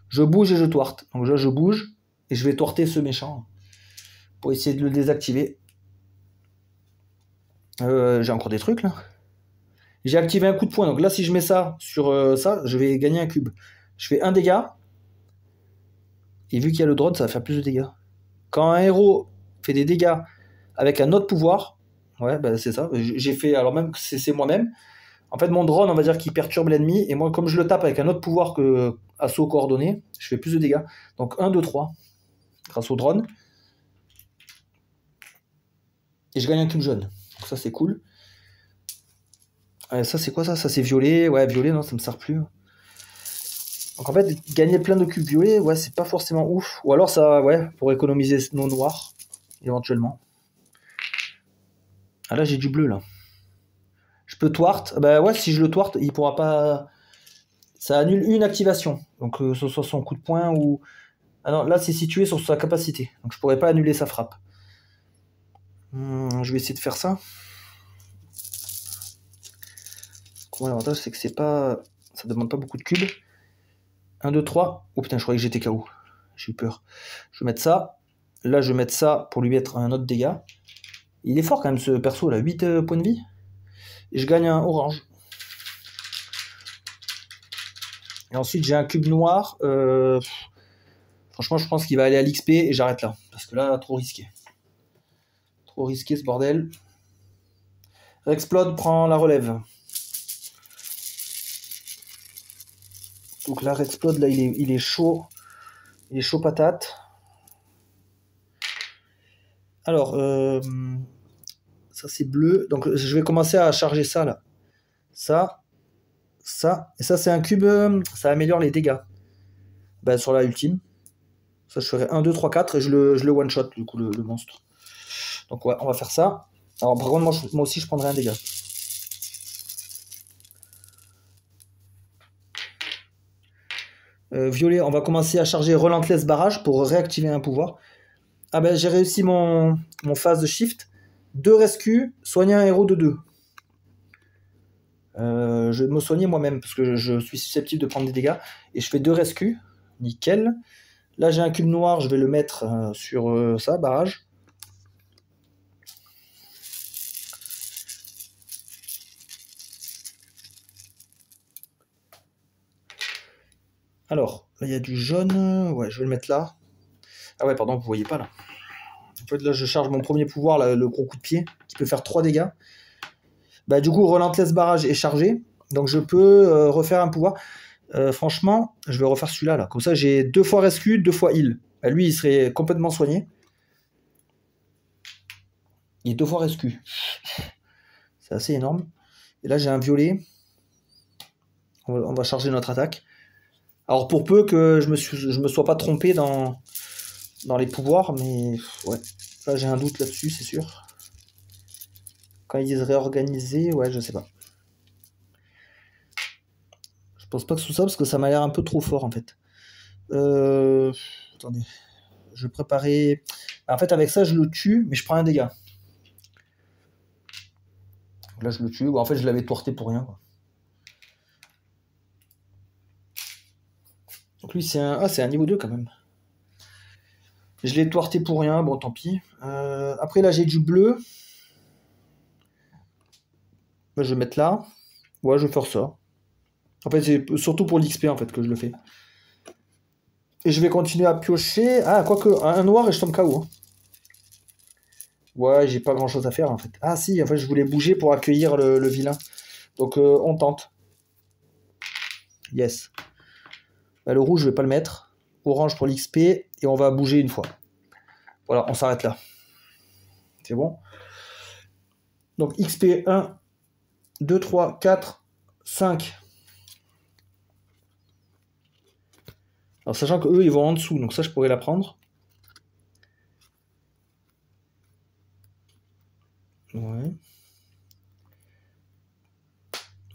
Je bouge et je toarte. Donc là, je bouge et je vais tourter ce méchant pour essayer de le désactiver. J'ai encore des trucs là. J'ai activé un coup de poing. Donc là, si je mets ça sur ça, je vais gagner un cube. Je fais un dégât. Et vu qu'il y a le drone, ça va faire plus de dégâts. Quand un héros fait des dégâts avec un autre pouvoir, ouais, bah c'est ça. J'ai fait, alors même que c'est moi-même. En fait, mon drone, on va dire qu'il perturbe l'ennemi. Et moi, comme je le tape avec un autre pouvoir que assaut coordonné, je fais plus de dégâts. Donc 1, 2, 3. Grâce au drone. Et je gagne un cube jaune. Donc ça, c'est cool. Ça, c'est quoi ça? Ça, c'est violet. Ouais, violet, non, ça me sert plus. Donc en fait, gagner plein de cubes violets, ouais, c'est pas forcément ouf. Ou alors ça, ouais, pour économiser nos noirs, éventuellement. Ah là, j'ai du bleu, là. Je peux twart. Bah ouais, si je le twart, il pourra pas... Ça annule une activation. Donc ce soit son coup de poing ou... Ah non, là, c'est situé sur sa capacité. Donc je pourrais pas annuler sa frappe. Je vais essayer de faire ça. L'avantage, c'est que c'est pas... Ça demande pas beaucoup de cubes. 1, 2, 3. Oh putain, je croyais que j'étais KO. J'ai eu peur. Je vais mettre ça. Là, je vais mettre ça pour lui mettre un autre dégât. Il est fort quand même ce perso là, 8 points de vie. Et je gagne un orange. Et ensuite j'ai un cube noir. Franchement je pense qu'il va aller à l'XP et j'arrête là. Parce que là, trop risqué. Trop risqué ce bordel. Rexplode prend la relève. Donc là, Rexplode, là, il est chaud. Il est chaud patate. Alors, ça c'est bleu. Donc je vais commencer à charger ça là. Ça. Et ça c'est un cube, ça améliore les dégâts. Ben, sur la ultime. Ça je ferai 1, 2, 3, 4 et je le one shot du coup le monstre. Donc ouais, on va faire ça. Alors par contre moi aussi je prendrai un dégât. Violet, on va commencer à charger Relentless Barrage pour réactiver un pouvoir. Ah ben j'ai réussi mon phase de shift. 2 rescue, soigner un héros de 2. Je vais me soigner moi-même parce que je suis susceptible de prendre des dégâts. Et je fais 2 rescue. Nickel. Là j'ai un cube noir, je vais le mettre sur ça, barrage. Alors, là il y a du jaune. Ouais, je vais le mettre là. Ah ouais, pardon, vous voyez pas là. En fait, là, je charge mon premier pouvoir, là, le gros coup de pied, qui peut faire 3 dégâts. Bah, du coup, Relentless Barrage est chargé. Donc, je peux refaire un pouvoir. Franchement, je vais refaire celui-là. Là. Comme ça, j'ai 2 fois rescue, 2 fois heal. Bah, lui, il serait complètement soigné. Il est 2 fois rescue. C'est assez énorme. Et là, j'ai un violet. On va charger notre attaque. Alors, pour peu que je me sois pas trompé dans les pouvoirs, mais ouais. Là, j'ai un doute là-dessus, c'est sûr. Quand ils disent réorganiser, ouais, je sais pas. Je pense pas que ce soit ça, parce que ça m'a l'air un peu trop fort, en fait. Attendez. Je préparais... En fait, avec ça, je le tue, mais je prends un dégât. Là, je le tue. En fait, je l'avais tourté pour rien, quoi. Donc lui, c'est un niveau 2, quand même. Je l'ai tourté pour rien, bon, tant pis. Après, là, j'ai du bleu. Je vais mettre là. Ouais, je vais faire ça. En fait, c'est surtout pour l'XP, en fait, que je le fais. Et je vais continuer à piocher. Ah, quoique, un noir et je tombe KO. Hein. Ouais, j'ai pas grand chose à faire en fait. Ah si, en fait, je voulais bouger pour accueillir le vilain. Donc, on tente. Yes. Bah, le rouge, je vais pas le mettre. Orange pour l'XP. Et on va bouger une fois. Voilà, on s'arrête là. C'est bon. Donc, XP 1, 2, 3, 4, 5. Alors, sachant qu'eux, ils vont en dessous. Donc, ça, je pourrais la prendre. Ouais.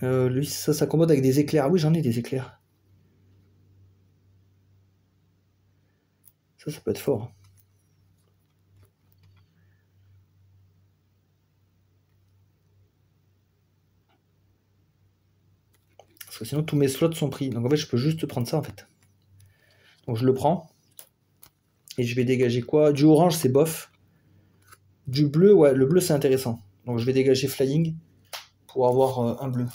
Lui, ça s'accommode avec des éclairs. Ah oui, j'en ai des éclairs. Ça peut être fort. Parce que sinon, tous mes slots sont pris. Donc, en fait, je peux juste prendre ça, en fait. Donc, je le prends. Et je vais dégager quoi? Du orange, c'est bof. Du bleu, ouais, le bleu, c'est intéressant. Donc, je vais dégager flying pour avoir un bleu.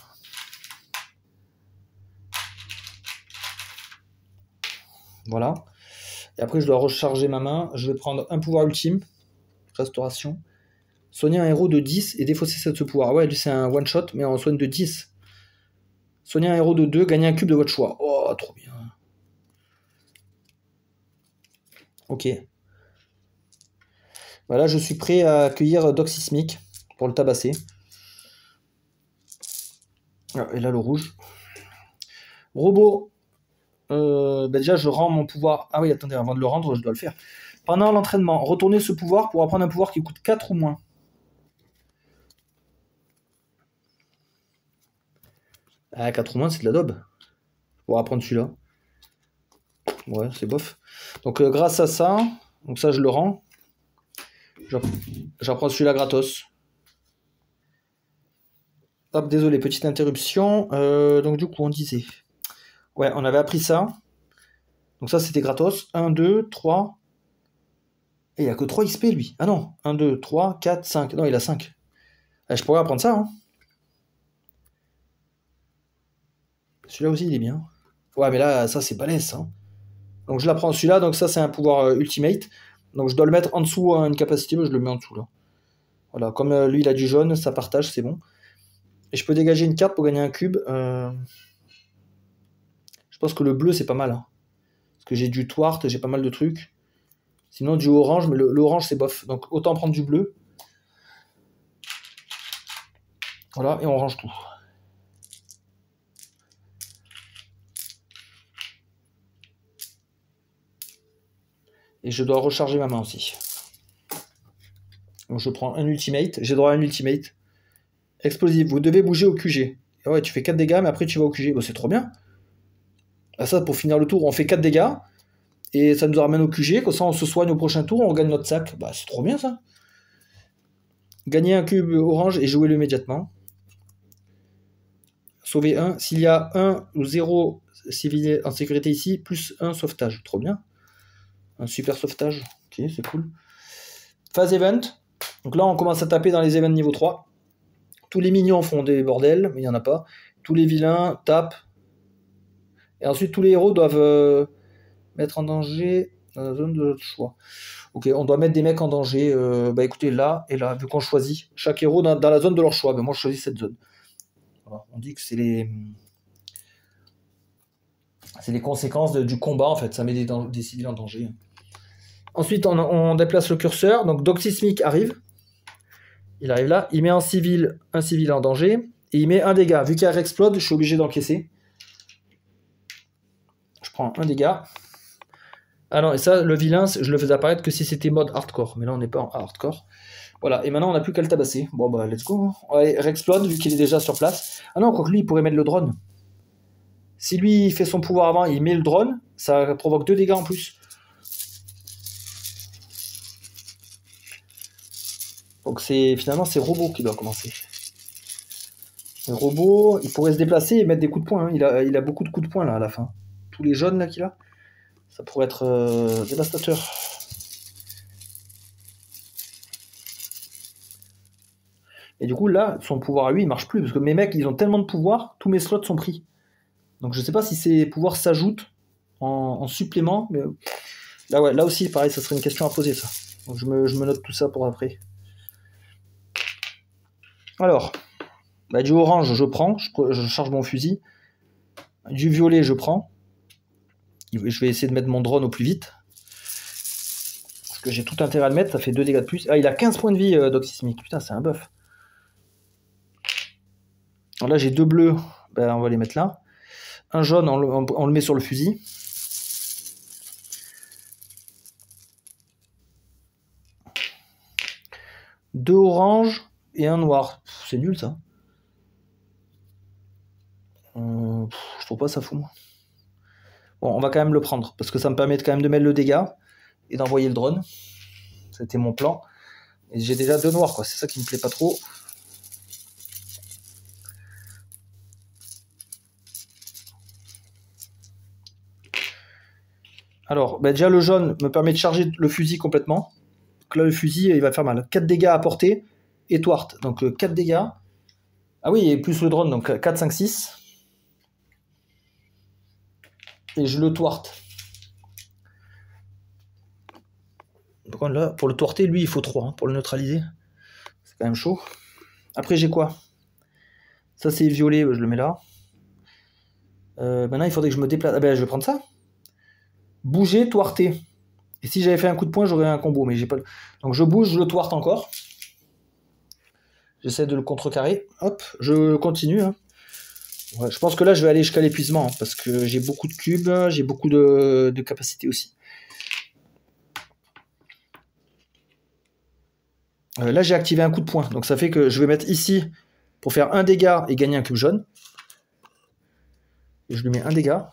Voilà. Et après, je dois recharger ma main. Je vais prendre un pouvoir ultime. Restauration. Soigner un héros de 10 et défausser ce pouvoir. Ouais, lui, c'est un one-shot, mais on soigne de 10. Soigner un héros de 2, gagner un cube de votre choix. Oh, trop bien. Ok. Voilà, je suis prêt à accueillir Doc Sismique pour le tabasser. Ah, et là, le rouge. Robot. Déjà, je rends mon pouvoir. Ah oui, attendez, avant de le rendre, je dois le faire. Pendant l'entraînement, retournez ce pouvoir pour apprendre un pouvoir qui coûte 4 ou moins. Ah, 4 ou moins, c'est de la daube. Pour apprendre celui-là. Ouais, c'est bof. Donc, grâce à ça, donc ça, je le rends. J'apprends celui-là gratos. Hop, désolé, petite interruption. Donc, du coup, on disait. Ouais, on avait appris ça. Donc, ça, c'était gratos. 1, 2, 3. Et il n'y a que 3 XP, lui. Ah non, 1, 2, 3, 4, 5. Non, il a 5. Je pourrais apprendre ça, hein. Celui-là aussi, il est bien. Ouais, mais là, ça, c'est balèze, hein. Donc, je l'apprends celui-là. Donc, ça, c'est un pouvoir ultimate. Donc, je dois le mettre en dessous à une capacité. Mais je le mets en dessous, là. Voilà, comme lui, il a du jaune, ça partage, c'est bon. Et je peux dégager une carte pour gagner un cube. Je pense que le bleu, c'est pas mal. Hein. Parce que j'ai du twart, j'ai pas mal de trucs. Sinon, du orange, mais le orange, c'est bof. Donc, autant prendre du bleu. Voilà, et on range tout. Et je dois recharger ma main aussi. Donc, je prends un ultimate. J'ai droit à un ultimate. Explosif. Vous devez bouger au QG. Et ouais, tu fais 4 dégâts, mais après, tu vas au QG. Bon, c'est trop bien. Ah, ça, pour finir le tour, on fait 4 dégâts. Et ça nous ramène au QG. Comme ça, on se soigne au prochain tour. On gagne notre sac. Bah, c'est trop bien, ça. Gagner un cube orange et jouer-le immédiatement. Sauver 1. S'il y a 1 ou 0 civil en sécurité ici, plus 1 sauvetage. Trop bien. Un super sauvetage. Ok, c'est cool. Phase event. Donc là, on commence à taper dans les events niveau 3. Tous les minions font des bordels, mais il n'y en a pas. Tous les vilains tapent. Et ensuite, tous les héros doivent mettre en danger dans la zone de notre choix. Ok, on doit mettre des mecs en danger. Bah écoutez, là et là, vu qu'on choisit chaque héros dans la zone de leur choix. Ben, moi, je choisis cette zone. Voilà, on dit que c'est les conséquences du combat, en fait. Ça met des civils en danger. Ensuite, on déplace le curseur. Donc, Doc Sismique arrive. Il arrive là. Il met un civil en danger. Et il met un dégât. Vu qu'il explode, je suis obligé d'encaisser. Je prends un dégât. Ah non, et ça, le vilain, je le faisais apparaître que si c'était mode hardcore. Mais là, on n'est pas en hardcore. Voilà, et maintenant, on n'a plus qu'à le tabasser. Bon, bah, let's go. Allez, Rexplode, vu qu'il est déjà sur place. Ah non, quoique lui, il pourrait mettre le drone. Si lui, il fait son pouvoir avant, il met le drone, ça provoque 2 dégâts en plus. Donc, finalement, c'est Robot qui doit commencer. Le robot, il pourrait se déplacer et mettre des coups de poing. Hein. Il a beaucoup de coups de poing, là, à la fin. Tous les jaunes, là, qu'il a. Ça pourrait être dévastateur. Et du coup, là, son pouvoir à lui, il marche plus. Parce que mes mecs, ils ont tellement de pouvoir, tous mes slots sont pris. Donc je sais pas si ces pouvoirs s'ajoutent en supplément. Mais là, ouais, là aussi, pareil, ça serait une question à poser, ça. Donc je me note tout ça pour après. Alors, bah, du orange, je prends, je charge mon fusil. Du violet, je prends. Je vais essayer de mettre mon drone au plus vite. Parce que j'ai tout intérêt à le mettre, ça fait 2 dégâts de plus. Ah, il a 15 points de vie, Doxismic. Putain, c'est un buff. Alors là, j'ai 2 bleus, ben, on va les mettre là. Un jaune, on le met sur le fusil. Deux oranges et un noir. C'est nul, ça. Je trouve pas ça fou, moi. Bon, on va quand même le prendre, parce que ça me permet quand même de mettre le dégât et d'envoyer le drone. C'était mon plan. Et j'ai déjà 2 noirs, quoi. C'est ça qui me plaît pas trop. Alors, bah déjà le jaune me permet de charger le fusil complètement. Donc là, le fusil, il va faire mal. 4 dégâts à portée et thwart. Donc 4 dégâts. Ah oui, et plus le drone, donc 4, 5, 6. Et je le thwart. Donc là, pour le thwarter, lui, il faut 3 hein, pour le neutraliser. C'est quand même chaud. Après, j'ai quoi? Ça, c'est violet, je le mets là. Maintenant, il faudrait que je me déplace. Ah ben, je vais prendre ça. Bouger, thwarter. Et si j'avais fait un coup de poing, j'aurais un combo, mais j'ai pas. Donc je bouge, je le thwart encore. J'essaie de le contrecarrer. Hop, je continue. Hein. Ouais, je pense que là, je vais aller jusqu'à l'épuisement, hein, parce que j'ai beaucoup de cubes, j'ai beaucoup de capacité aussi. Là, j'ai activé un coup de poing, donc ça fait que je vais mettre ici pour faire un dégât et gagner un cube jaune. Et je lui mets un dégât.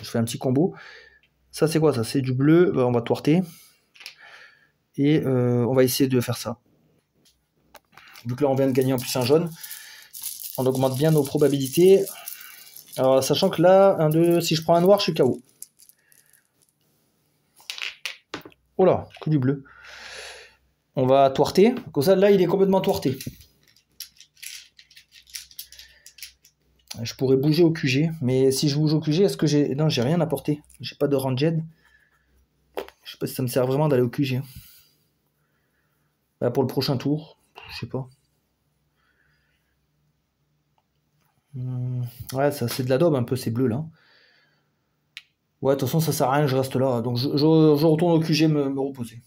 Je fais un petit combo. Ça, c'est quoi ça? C'est du bleu. On va thwarter. Et on va essayer de faire ça. Vu que là, on vient de gagner en plus un jaune, on augmente bien nos probabilités. Alors, sachant que là, 1, 2, si je prends un noir, je suis KO. Oh là, que du bleu. On va thwarter. Comme ça, là, il est complètement thwarté. Je pourrais bouger au QG, mais si je bouge au QG, est-ce que j'ai... Non, j'ai rien à porter. J'ai pas de ranged. Je sais pas si ça me sert vraiment d'aller au QG. Bah, pour le prochain tour, je sais pas. Ouais, ça c'est de la daube un peu, ces bleus là. Ouais, de toute façon, ça sert à rien, je reste là. Donc je retourne au QG me reposer.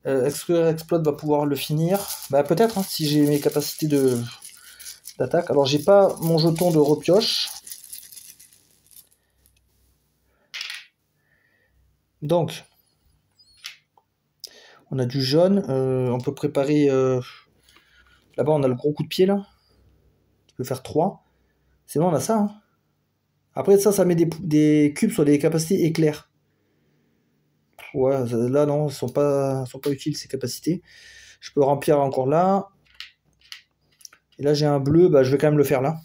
Est-ce que Explode va pouvoir le finir? Bah peut-être, hein, si j'ai mes capacités d'attaque. Alors j'ai pas mon jeton de repioche. Donc, on a du jaune. On peut préparer... Là-bas, on a le gros coup de pied, là. Qui peut faire 3. Sinon, on a ça. Hein. Après, ça met des cubes sur des capacités éclairs. Ouais, là, non, sont pas utiles, ces capacités. Je peux remplir encore là. Et là, j'ai un bleu. Bah, je vais quand même le faire là.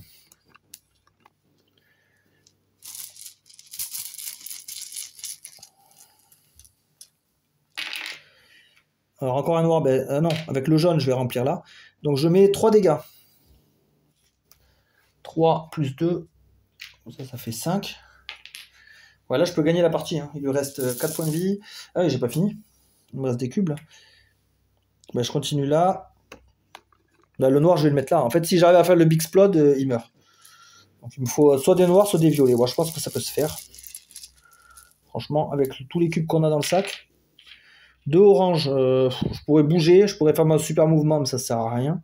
Alors encore un noir, ben, non, avec le jaune je vais remplir là. Donc je mets 3 dégâts. 3 plus 2, ça fait 5. Voilà, je peux gagner la partie. Hein. Il lui reste 4 points de vie. Ah oui, j'ai pas fini. Il me reste des cubes là. Ben, je continue là. Ben, le noir je vais le mettre là. En fait, si j'arrive à faire le Big Explode, il meurt. Donc il me faut soit des noirs, soit des violets. Moi je pense que ça peut se faire. Franchement, avec tous les cubes qu'on a dans le sac. 2 oranges, je pourrais bouger, je pourrais faire mon super mouvement, mais ça sert à rien.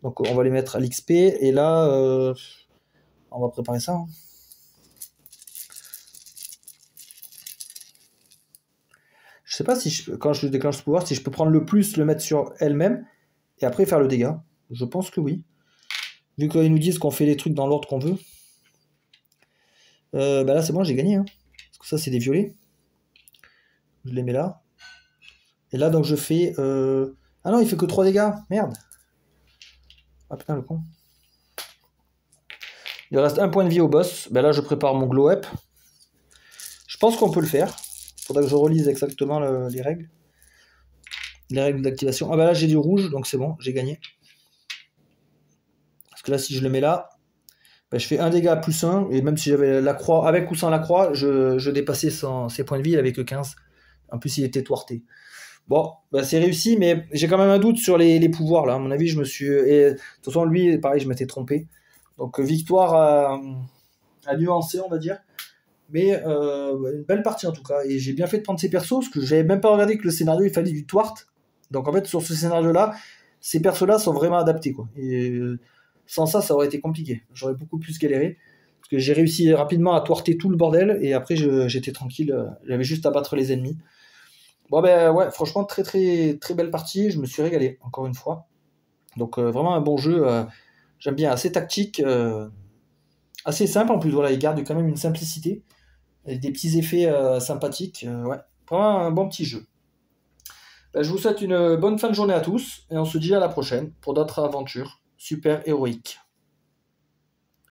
Donc on va les mettre à l'XP, et là, on va préparer ça. Hein. Je sais pas si, quand je déclenche ce pouvoir, si je peux prendre le plus, le mettre sur elle-même, et après faire le dégât. Je pense que oui. Vu qu'ils nous disent qu'on fait les trucs dans l'ordre qu'on veut. Bah là c'est bon, j'ai gagné. Hein. Parce que ça c'est des violets. Je les mets là. Et là, donc, je fais... Ah non, il fait que 3 dégâts. Merde. Ah putain, le con. Il reste un point de vie au boss. Ben là, je prépare mon glow up. Je pense qu'on peut le faire. Il faudra que je relise exactement les règles. Les règles d'activation. Ah bah là, j'ai du rouge, donc c'est bon, j'ai gagné. Parce que là, si je le mets là, Ben, je fais un dégât plus un, et même si j'avais la croix, avec ou sans la croix, je dépassais ses points de vie, il avait que 15. En plus, il était thwarté. Bon, ben, c'est réussi, mais j'ai quand même un doute sur les pouvoirs, là. À mon avis, je me suis... Et, de toute façon, lui, pareil, je m'étais trompé. Donc, victoire à nuancer, on va dire. Mais une belle partie, en tout cas. Et j'ai bien fait de prendre ces persos, parce que j'avais même pas regardé que le scénario, il fallait du thwart. Donc, en fait, sur ce scénario-là, ces persos-là sont vraiment adaptés, quoi. Et sans ça, ça aurait été compliqué. J'aurais beaucoup plus galéré. Parce que j'ai réussi rapidement à thwarter tout le bordel, et après, j'étais tranquille. J'avais juste à battre les ennemis. Bon, ben ouais, franchement, très très très belle partie. Je me suis régalé, encore une fois. Donc, vraiment un bon jeu. J'aime bien, assez tactique, assez simple en plus. Voilà, il garde quand même une simplicité, avec des petits effets sympathiques. Ouais, vraiment un bon petit jeu. Ben, je vous souhaite une bonne fin de journée à tous, et on se dit à la prochaine pour d'autres aventures super héroïques.